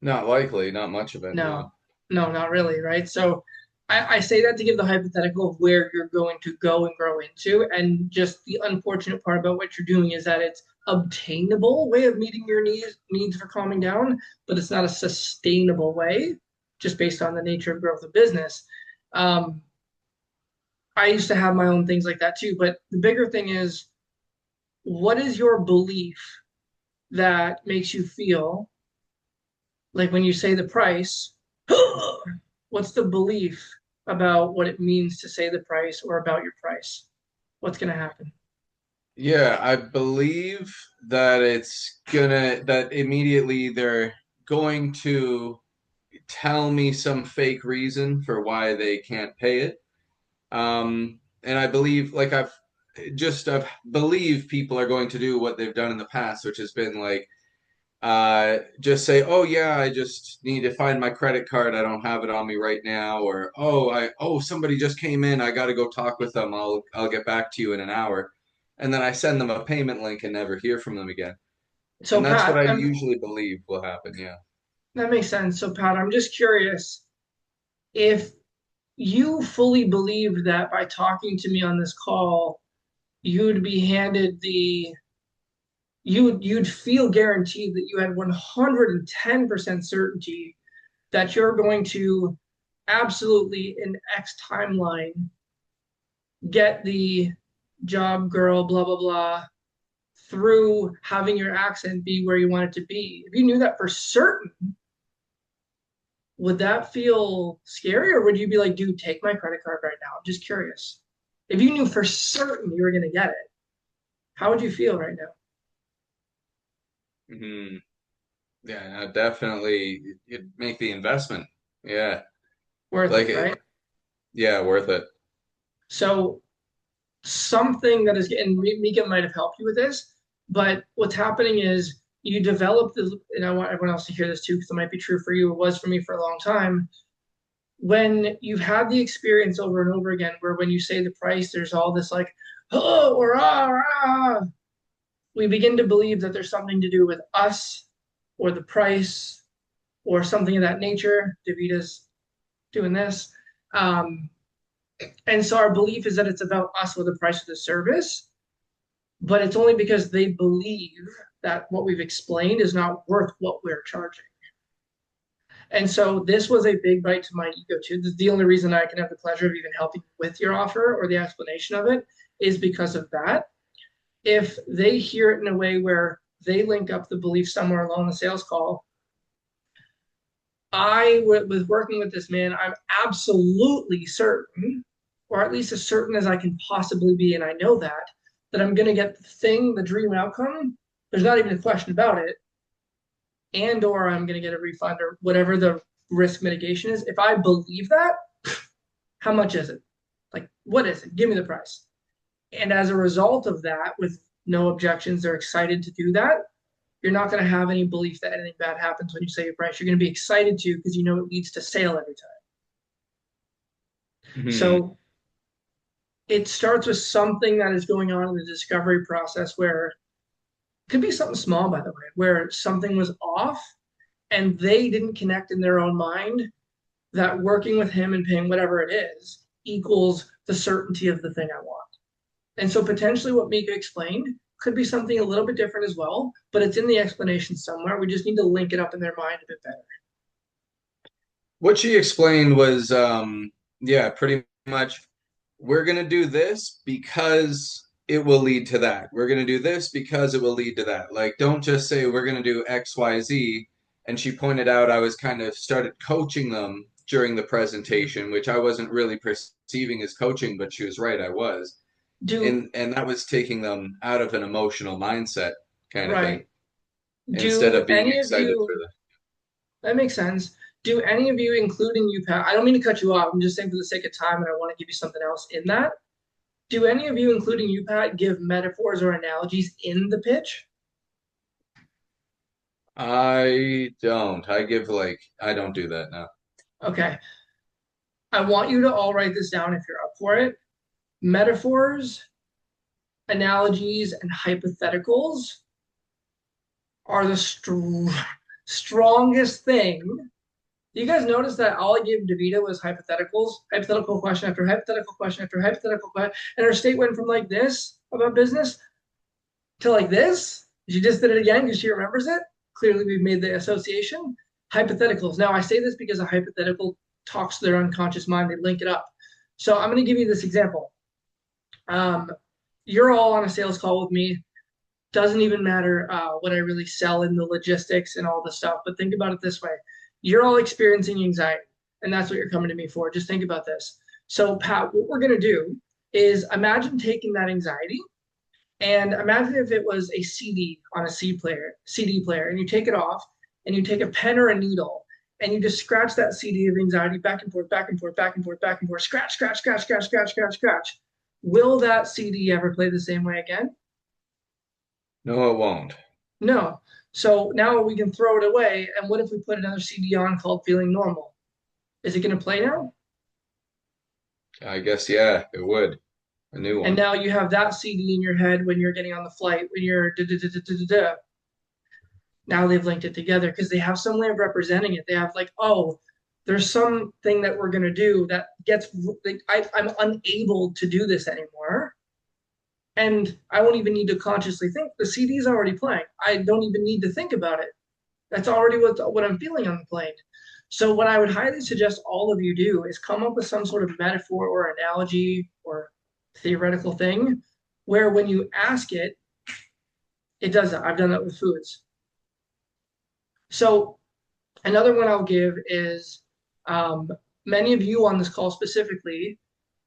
Not likely, not much of it, No, no. no, not really, right? So I say that to give the hypothetical of where you're going to go and grow into. And just the unfortunate part about what you're doing is that it's obtainable way of meeting your needs for calming down, but it's not a sustainable way just based on the nature of growth of business. Um, I used to have my own things like that too, but the bigger thing is what is your belief that makes you feel like when you say the price, what's the belief about what it means to say the price or about your price? What's going to happen? Yeah, I believe that that immediately they're going to tell me some fake reason for why they can't pay it. And I believe, like I've believe people are going to do what they've done in the past, which has been like, just say, "Oh yeah, I just need to find my credit card. I don't have it on me right now," or "Oh, somebody just came in. I got to go talk with them. I'll get back to you in an hour," and then I send them a payment link and never hear from them again. So And that's what Pat, I usually believe will happen. Yeah. that makes sense. So Pat, I'm just curious if you fully believe that by talking to me on this call, you'd be handed the you'd feel guaranteed that you had 110% certainty that you're going to absolutely in X timeline get the job girl, blah blah blah, through having your accent be where you want it to be. If you knew that for certain, would that feel scary, or would you be like, dude, take my credit card right now? I'm just curious. If you knew for certain you were going to get it, how would you feel right now? Hmm. Yeah, no, definitely. It'd make the investment. Yeah. Worth Like it, it. right? Yeah, worth it. So something that is, and Mika might have helped you with this, but what's happening is you develop the, and I want everyone else to hear this too, because it might be true for you. It was for me for a long time. When you've had the experience over and over again, where when you say the price, there's all this like, oh, or we begin to believe that there's something to do with us or the price or something of that nature. Davita's doing this. Um, and so our belief is that it's about us or the price of the service, but it's only because they believe that what we've explained is not worth what we're charging. And so this was a big bite to my ego too. This is the only reason I can have the pleasure of even helping with your offer or the explanation of it is because of that. If they hear it in a way where they link up the belief somewhere along the sales call, with working with this man, I'm absolutely certain, or at least as certain as I can possibly be, and I know that I'm going to get the thing, the dream outcome. There's not even a question about it, and or I'm going to get a refund or whatever the risk mitigation is. If I believe that, how much is it? Like, what is it? Give me the price. And as a result of that, with no objections, they're excited to do that. You're not going to have any belief that anything bad happens when you say your price. You're going to be excited to because you know it leads to sale every time. Hmm. So it starts with something that is going on in the discovery process where it could be something small, by the way, where something was off and they didn't connect in their own mind that working with him and paying whatever it is equals the certainty of the thing I want. And so potentially what Mika explained could be something a little bit different as well, but it's in the explanation somewhere. We just need to link it up in their mind a bit better. What she explained was, yeah, pretty much, we're going to do this because it will lead to that. We're going to do this because it will lead to that. Like, don't just say we're going to do X, Y, Z. And she pointed out I was kind of started coaching them during the presentation, which I wasn't really perceiving as coaching, but she was right, I was. Do And that was taking them out of an emotional mindset kind of thing right. instead Do of being any of excited for you, that makes sense. Do any of you, including you, Pat, I don't mean to cut you off. I'm just saying for the sake of time, and I want to give you something else in that. Do any of you, including you, Pat, give metaphors or analogies in the pitch? I don't. I don't do that now. Okay. I want you to all write this down if you're up for it. Metaphors, analogies, and hypotheticals are the strongest thing. You guys notice that all I gave Davida was hypotheticals, hypothetical question after hypothetical question after hypothetical question, and her state went from like this about business to like this. She just did it again because she remembers it. Clearly, we've made the association. Hypotheticals. Now, I say this because a hypothetical talks to their unconscious mind. They link it up. So I'm going to give you this example. Um, you're all on a sales call with me. Doesn't even matter what I really sell in the logistics and all the stuff. But think about it this way: you're all experiencing anxiety, and that's what you're coming to me for. Just think about this. So, Pat, what we're going to do is imagine taking that anxiety And imagine if it was a CD on a CD player, and you take it off, and you take a pen or a needle, and you just scratch that CD of anxiety back and forth, back and forth, back and forth, back and forth, scratch, scratch, scratch, scratch, scratch, scratch, scratch. Will that CD ever play the same way again? No, it won't. No. So now we can throw it away. And what if we put another CD on called Feeling Normal? Is it going to play now? I guess, yeah, it would. A new And one. now you have that CD in your head when you're getting on the flight, when you're da da da da da da. Now they've linked it together because they have some way of representing it. They have like, oh, there's something that we're going to do that gets, like, I'm unable to do this anymore. And I won't even need to consciously think. The CD is already playing. I don't even need to think about it. That's already what I'm feeling on the plane. So what I would highly suggest all of you do is come up with some sort of metaphor or analogy or theoretical thing where when you ask it, it does that. I've done that with foods. So another one I'll give is many of you on this call specifically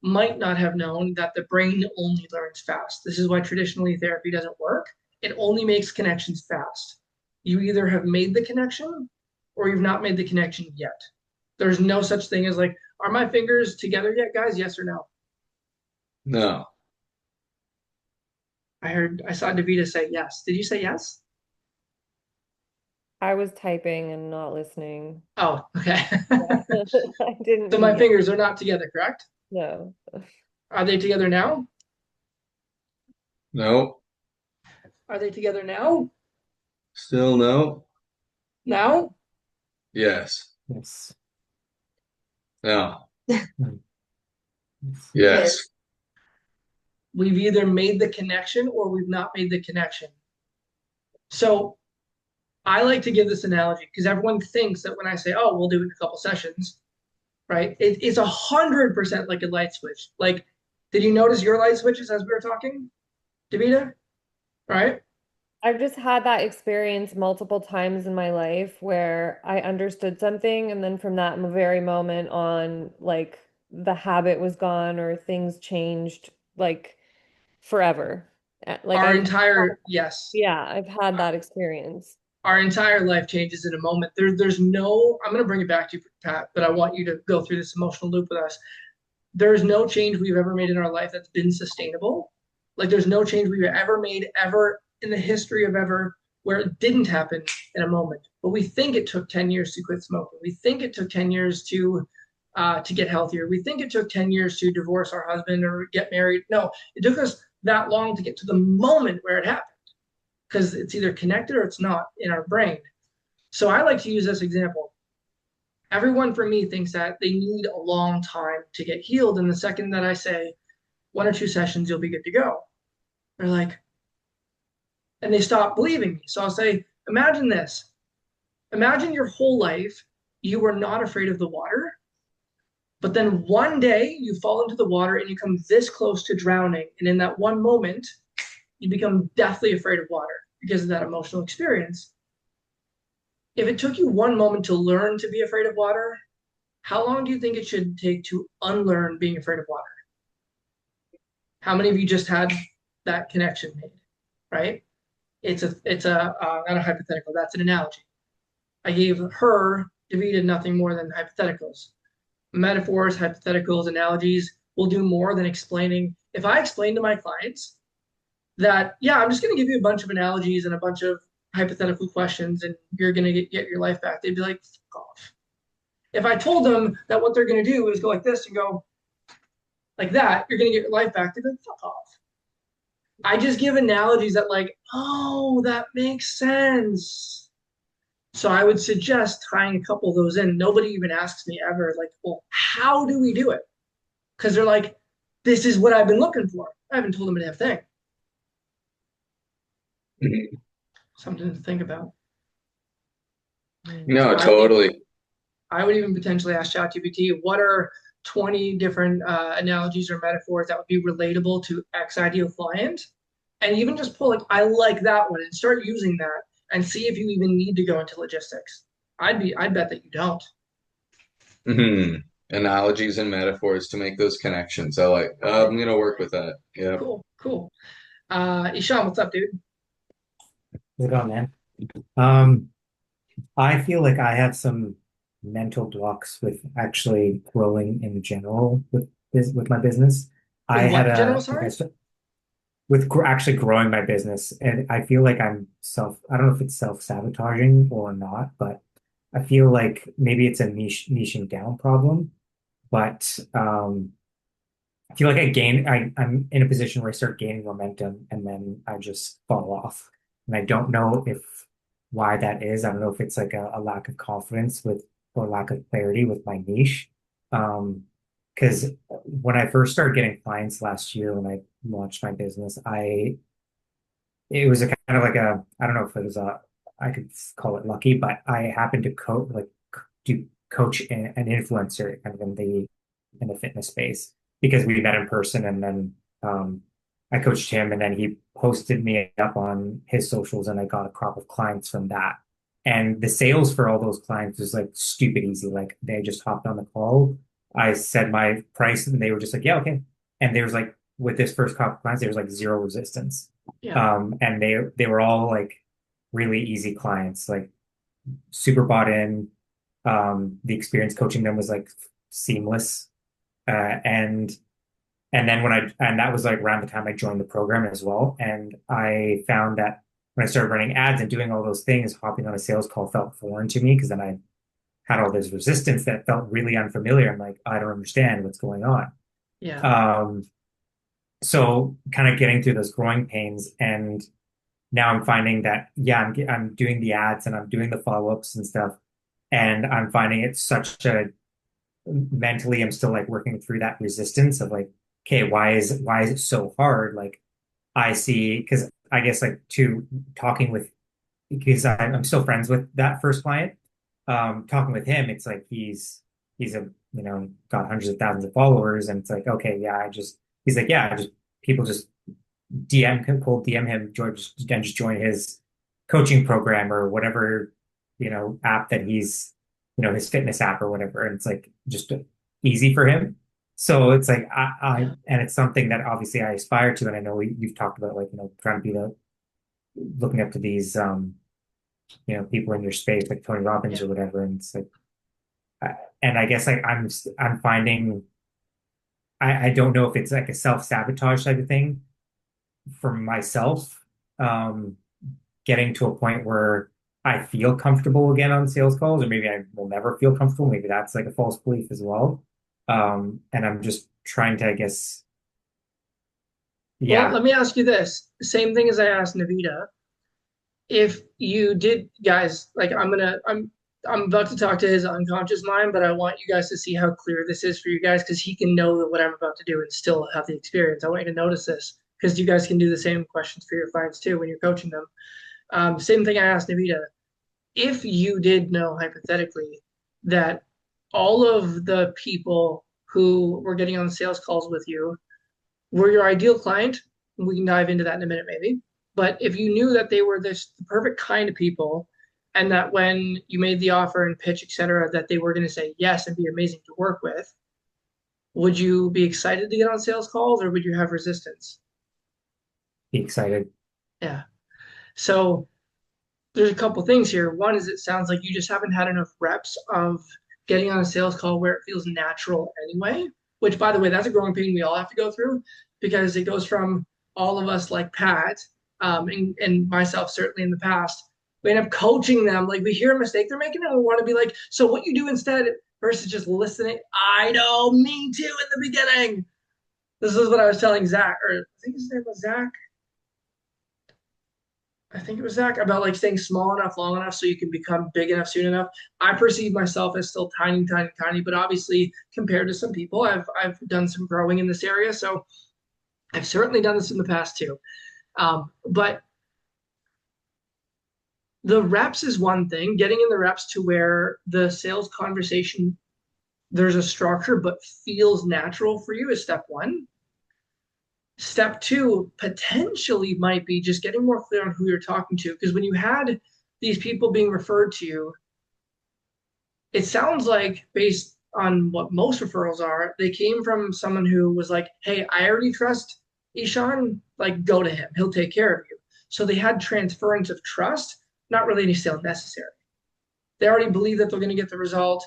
might not have known that the brain only learns fast. This is why traditionally therapy doesn't work. It only makes connections fast. You either have made the connection or you've not made the connection yet. There's no such thing as like, are my fingers together yet, guys? Yes or no? No. I saw Davida say yes. Did you say yes? I was typing and not listening. Oh, okay. I didn't So my hear. fingers are not together, correct? No. Are they together now? No. Are they together now? Still no. Now? Yes. Yes. No. Hmm. Yes. We've either made the connection or we've not made the connection. So I like to give this analogy because everyone thinks that when I say, "Oh, we'll do it in a couple sessions," right? It's 100% like a light switch. Like, did you notice your light switches as we were talking, Davida? Right? I've just had that experience multiple times in my life where I understood something, and then from that very moment on, like the habit was gone or things changed like forever. Like Our I've, entire yes, yeah, I've had that experience. our entire life changes in a moment. There's no. I'm going to bring it back to you, Pat, but I want you to go through this emotional loop with us. There's no change we've ever made in our life that's been sustainable. Like there's no change we've ever made ever in the history of ever where it didn't happen in a moment. But we think it took 10 years to quit smoking. We think it took 10 years to get healthier. We think it took 10 years to divorce our husband or get married. No, it took us that long to get to the moment where it happened because it's either connected or it's not in our brain. So I like to use this example. Everyone for me thinks that they need a long time to get healed. And the second that I say 1 or 2 sessions, you'll be good to go, they're like, and they stop believing me. So I'll say, imagine this. Imagine your whole life you were not afraid of the water, but then one day you fall into the water and you come this close to drowning. And in that one moment, you become deathly afraid of water because of that emotional experience. If it took you one moment to learn to be afraid of water, how long do you think it should take to unlearn being afraid of water? How many of you just had that connection made, right? It's a not a hypothetical. That's an analogy. I gave her, Davida, nothing more than hypotheticals. Metaphors, hypotheticals, analogies will do more than explaining. If I explain to my clients that, yeah, I'm just going to give you a bunch of analogies and a bunch of hypothetical questions and you're going to get your life back, they'd be like, fuck off. If I told them that what they're going to do is go like this and go like that, you're going to get your life back, they'd be like, fuck off. I just give analogies that, like, oh, that makes sense. So I would suggest tying a couple of those in. Nobody even asks me ever, like, well, how do we do it? Because they're like, this is what I've been looking for. I haven't told them a damn thing. Something to think about. No, So totally. I would even potentially ask ChatGPT, what are 20 different analogies or metaphors that would be relatable to X ideal client? And even just pull like, I like that one and start using that and see if you even need to go into logistics. I'd bet that you don't. Hmm. Analogies and metaphors to make those connections. I like. I'm gonna work with that. Yeah. Cool, cool. Ishan, what's up, dude? How's it going, man? Um, I feel like I have some mental blocks with actually growing in general with with my business. I With had what in general, a like I sorry? st with actually growing my business, and I feel like I don't know if it's self-sabotaging or not, but I feel like maybe it's a niching down problem. But I feel like I'm in a position where I start gaining momentum and then I just fall off. And I don't know if why that is. I don't know if it's like a lack of confidence with or lack of clarity with my niche. Because when I first started getting clients last year when I launched my business, it was a kind of like a I don't know if it was a I could call it lucky, but I happened to do coach an influencer kind of in the fitness space because we met in person and then I coached him and then he posted me up on his socials and I got a crop of clients from that. And the sales for all those clients was like stupid easy. Like they just hopped on the call. I said my price and they were just like, yeah, okay. And there was like with this first crop of clients, there was like zero resistance. Yeah. And they were all like really easy clients, like super bought in. The experience coaching them was like seamless. And then and that was like around the time I joined the program as well. And I found that when I started running ads and doing all those things, hopping on a sales call felt foreign to me because then I had all this resistance that felt really unfamiliar. I'm like, I don't understand what's going on. Yeah. Um, so kind of getting through those growing pains and now I'm finding that yeah, I'm doing the ads and I'm doing the follow-ups and stuff, and I'm finding it such a mentally I'm still like working through that resistance of like, okay, why is it so hard? Like I see because I guess like to talking with because I'm still friends with that first client. Talking with him, it's like he's a got hundreds of thousands of followers, and it's like okay, yeah, I just he's like yeah, I just people just cold DM him, George, and just join his coaching program or whatever, app that he's, his fitness app or whatever. And it's like just easy for him. So it's like and it's something that obviously I aspire to, and I know you've talked about like trying to be looking up to these people in your space like Tony Robbins Yeah. or whatever, and it's like, and I guess like I'm finding I don't know if it's like a self-sabotage type of thing for myself, um, getting to a point where I feel comfortable again on sales calls, or maybe I will never feel comfortable. Maybe that's like a false belief as well. And I'm just trying to, I guess, Well, yeah, let me ask you this. Same thing as I asked Navita. If you did, guys, like I'm about to talk to his unconscious mind, but I want you guys to see how clear this is for you guys because he can know that what I'm about to do and still have the experience. I want you to notice this because you guys can do the same questions for your clients too when you're coaching them. Same thing I asked Navita. If you did know hypothetically that all of the people who were getting on sales calls with you were your ideal client, we can dive into that in a minute maybe. But if you knew that they were the perfect kind of people, and that when you made the offer and pitch, etc., that they were going to say yes and be amazing to work with, would you be excited to get on sales calls or would you have resistance? be excited. Yeah. So there's a couple things here. One is it sounds like you just haven't had enough reps of getting on a sales call where it feels natural anyway, which by the way, that's a growing pain we all have to go through because it goes from all of us like Pat, and myself certainly in the past, we end up coaching them. Like we hear a mistake they're making and we want to be like, so what you do instead versus just listening. I know, me too in the beginning. This is what I was telling Zach, or I think his name was Zach. I think it was Zach about like staying small enough long enough so you can become big enough soon enough. I perceive myself as still tiny, tiny, tiny, but obviously compared to some people, I've done some growing in this area. So I've certainly done this in the past too. But the reps is one thing. Getting in the reps to where the sales conversation there's a structure but feels natural for you is step one. Step two potentially might be just getting more clear on who you're talking to. Because when you had these people being referred to you, it sounds like based on what most referrals are, they came from someone who was like, hey, I already trust Ishan. like go to him. He'll take care of you. So they had transference of trust, not really any sale necessary. They already believe that they're going to get the result.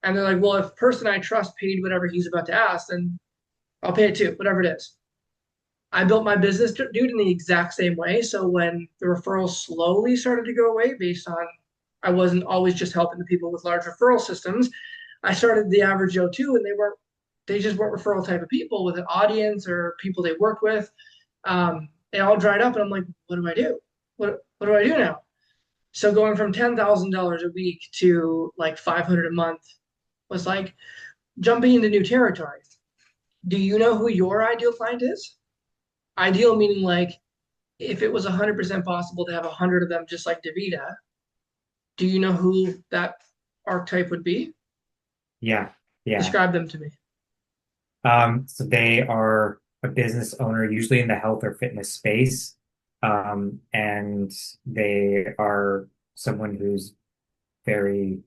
And they're like, well, if the person I trust paid whatever he's about to ask, then I'll pay it too, whatever it is. I built my business, dude, in the exact same way. So when the referrals slowly started to go away based on I wasn't always just helping the people with large referral systems, I started the average Joe too, and they just weren't referral type of people with an audience or people they worked with. It all dried up, and I'm like, what do I do? What do I do now? So going from $10,000 a week to like 500 a month was like jumping into new territory. Do you know who your ideal client is? Ideal meaning like if it was 100% possible to have 100 of them just like Davida, do you know who that archetype would be? Yeah. Yeah. Describe them to me. So they are a business owner, usually in the health or fitness space. And they are someone who's very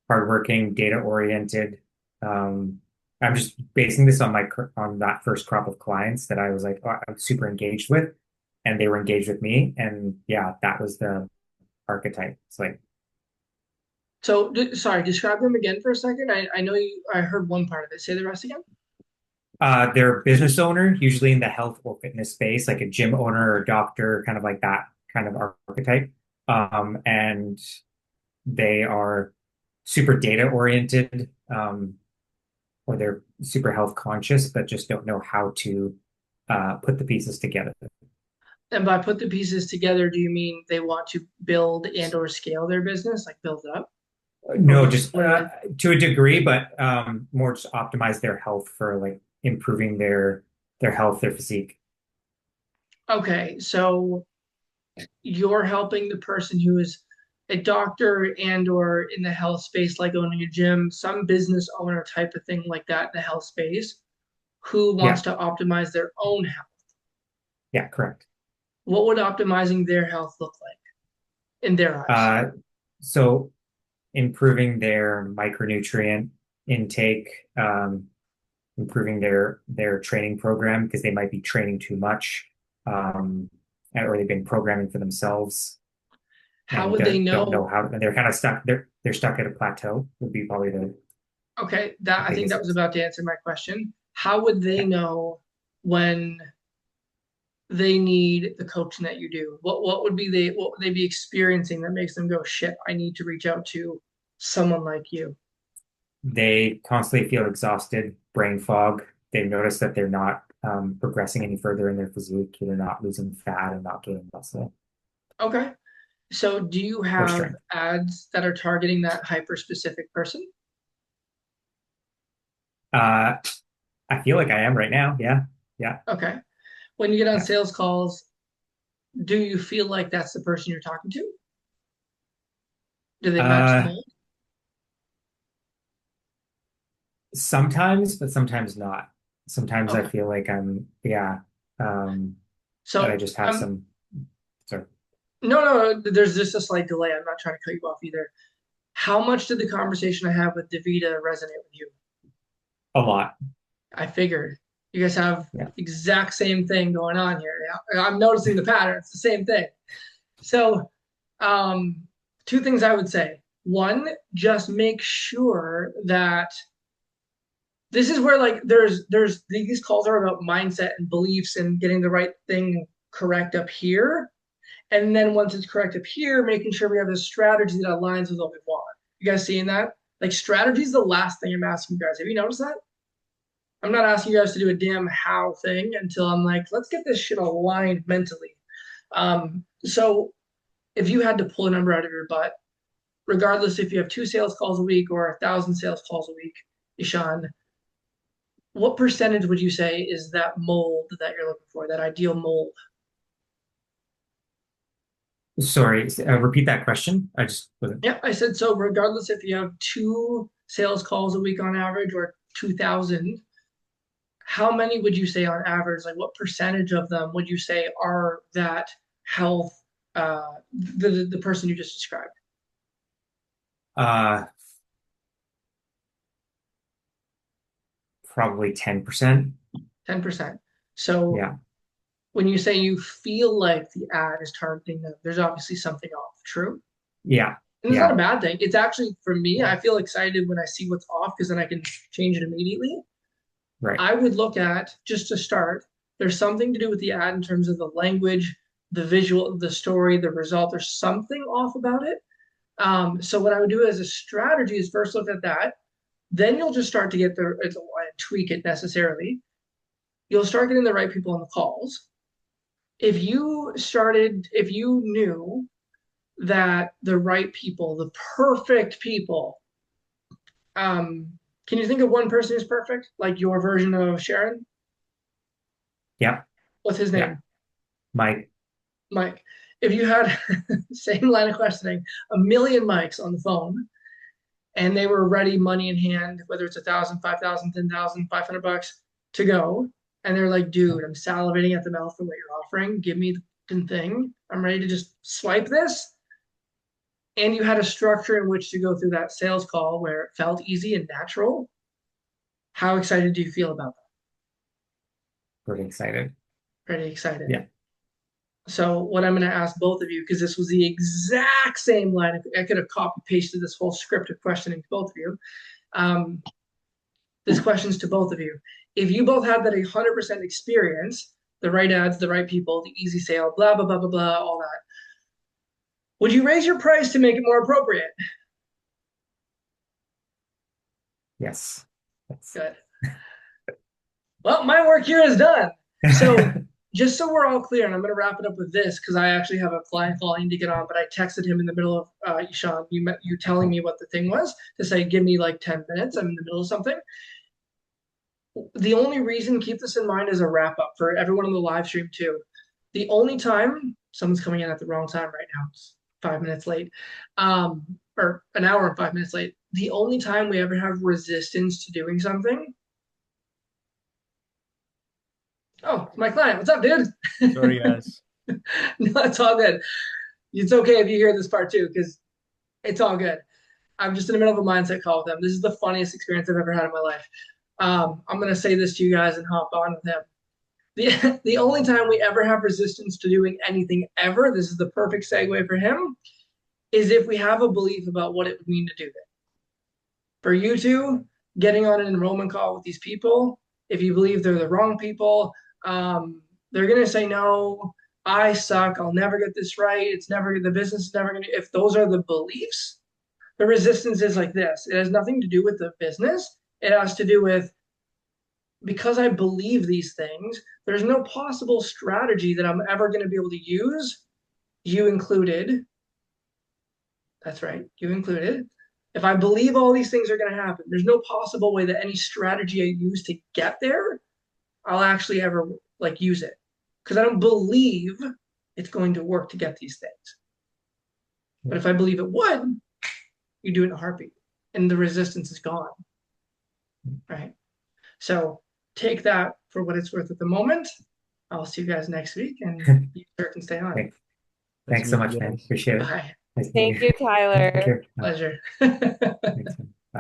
hardworking, data oriented. I'm just basing this on on that first crop of clients that I was like, oh, I'm super engaged with, and they were engaged with me. And yeah, that was the archetype. It's like, So, sorry, describe them again for a second. I know I heard one part of it. Say the rest again. they're a business owner, usually in the health or fitness space, like a gym owner or doctor, kind of like that kind of archetype. And they are super data oriented, or they're super health conscious, but just don't know how to put the pieces together. And by put the pieces together, do you mean they want to build and or scale their business, like build it up? Or No, just what to a degree, but more just optimize their health for like improving their health, their physique. Okay, so you're helping the person who is a doctor and or in the health space, like owning a gym, some business owner type of thing like that in the health space, who wants Yeah, to optimize their own health. yeah, correct. What would optimizing their health look like in their eyes? Uh, so improving their micronutrient intake, improving their training program because they might be training too much, or they've been programming for themselves How and would they don't know know? how, and they're kind of stuck. They're stuck at a plateau. Would be probably Okay, the that I think biggest. that was about to answer my question. How would they Yeah. know when they need the coaching that you do? What would they be experiencing that makes them go, shit, I need to reach out to someone like you? They constantly feel exhausted, brain fog. They've noticed that they're not progressing any further in their physique. They're not losing fat and not gaining muscle Okay. So do you or have strength. ads that are targeting that hyper specific person? Uh, I feel like I am right now. Yeah, yeah, Okay. When you get on yeah. sales calls, do you feel like that's the person you're talking to? Do they match the Uh, mold? Sometimes, but sometimes not. Sometimes I Okay. feel like yeah, um, that I So just have some, sorry, no, there's just a slight delay. I'm not trying to cut you off either. How much did the conversation I had with Davita resonate with you? a lot. I figured you guys have Yeah. exact same thing going on here. Yeah, I'm noticing the pattern. It's the same thing. So, um, two things I would say. One, just make sure that this is where like there's these calls are about mindset and beliefs and getting the right thing correct up here. And then once it's correct up here, making sure we have a strategy that aligns with what we want. You guys seeing that? Like strategy is the last thing I'm asking you guys. Have you noticed that? I'm not asking you guys to do a damn how thing until I'm like, let's get this shit aligned mentally. So if you had to pull a number out of your butt, regardless if you have two sales calls a week or 1,000 sales calls a week, Ishan, what percentage would you say is that mold that you're looking for, that ideal mold? Sorry, repeat that question. I just wasn't. Yeah, I said so. Regardless if you have two sales calls a week on average or 2,000, how many would you say on average? Like, what percentage of them would you say are that health, the person you just described? Uh, Probably 10%. 10%. So Yeah. when you say you feel like the ad is targeting them, there's obviously something off. True? Yeah. And it's not Yeah. a bad thing. It's actually, for me, I feel excited when I see what's off because then I can change it immediately. Right. I would look at, just to start, there's something to do with the ad in terms of the language, the visual, the story, the result. There's something off about it. So what I would do as a strategy is first look at that. Then you'll just start to get the, tweak it necessarily. You'll start getting the right people on the calls. If you knew that the right people, the perfect people, can you think of one person who's perfect? Like your version of Sharon? Yeah. What's his Yeah. name? Mike. Mike. If you had same line of questioning, a million mics on the phone, and they were ready, money in hand, whether it's 1,000, 5,000, 10,000, $500 to go, and they're like, dude, I'm salivating at the mouth for what you're offering. Give me the thing. I'm ready to just swipe this. And you had a structure in which to go through that sales call where it felt easy and natural. How excited do you feel about that? Pretty excited. Pretty excited. Yeah. So what I'm going to ask both of you, because this was the exact same line, I could have copy pasted this whole script of questioning to both of you. This question's to both of you. If you both had that 100% experience, the right ads, the right people, the easy sale, blah, blah, blah, blah, blah, all that, would you raise your price to make it more appropriate? Yes. Good. Well, my work here is done. So just so we're all clear, and I'm going to wrap it up with this because I actually have a client call I need to get on, but I texted him in the middle of, Sean, you telling me what the thing was to say, give me like 10 minutes. I'm in the middle of something. The only reason, keep this in mind as a wrap up for everyone on the live stream too. The only time, someone's coming in at the wrong time right now, it's 5 minutes late, or an hour and 5 minutes late. The only time we ever have resistance to doing something. Oh, my client. What's up, dude? Sorry, guys. No, it's all good. It's okay if you hear this part too, because it's all good. I'm just in the middle of a mindset call with them. This is the funniest experience I've ever had in my life. I'm going to say this to you guys and hop on with him. The only time we ever have resistance to doing anything ever, this is the perfect segue for him, is if we have a belief about what it would mean to do that. For you two, getting on an enrollment call with these people, if you believe they're the wrong people, they're going to say, no, I suck. I'll never get this right. The business is never going to, if those are the beliefs, the resistance is like this. It has nothing to do with the business. It has to do with, because I believe these things, there's no possible strategy that I'm ever going to be able to use, you included. That's right, you included. If I believe all these things are going to happen, there's no possible way that any strategy I use to get there, I'll actually ever like use it. Because I don't believe it's going to work to get these things. But if I believe it would, you do it in a heartbeat and the resistance is gone. Right? So take that for what it's worth at the moment. I'll see you guys next week and you sure can stay on. Thanks so much, man. Appreciate it. Bye. Nice meeting Thank you, Tyler. Take care. Pleasure. Thanks, man.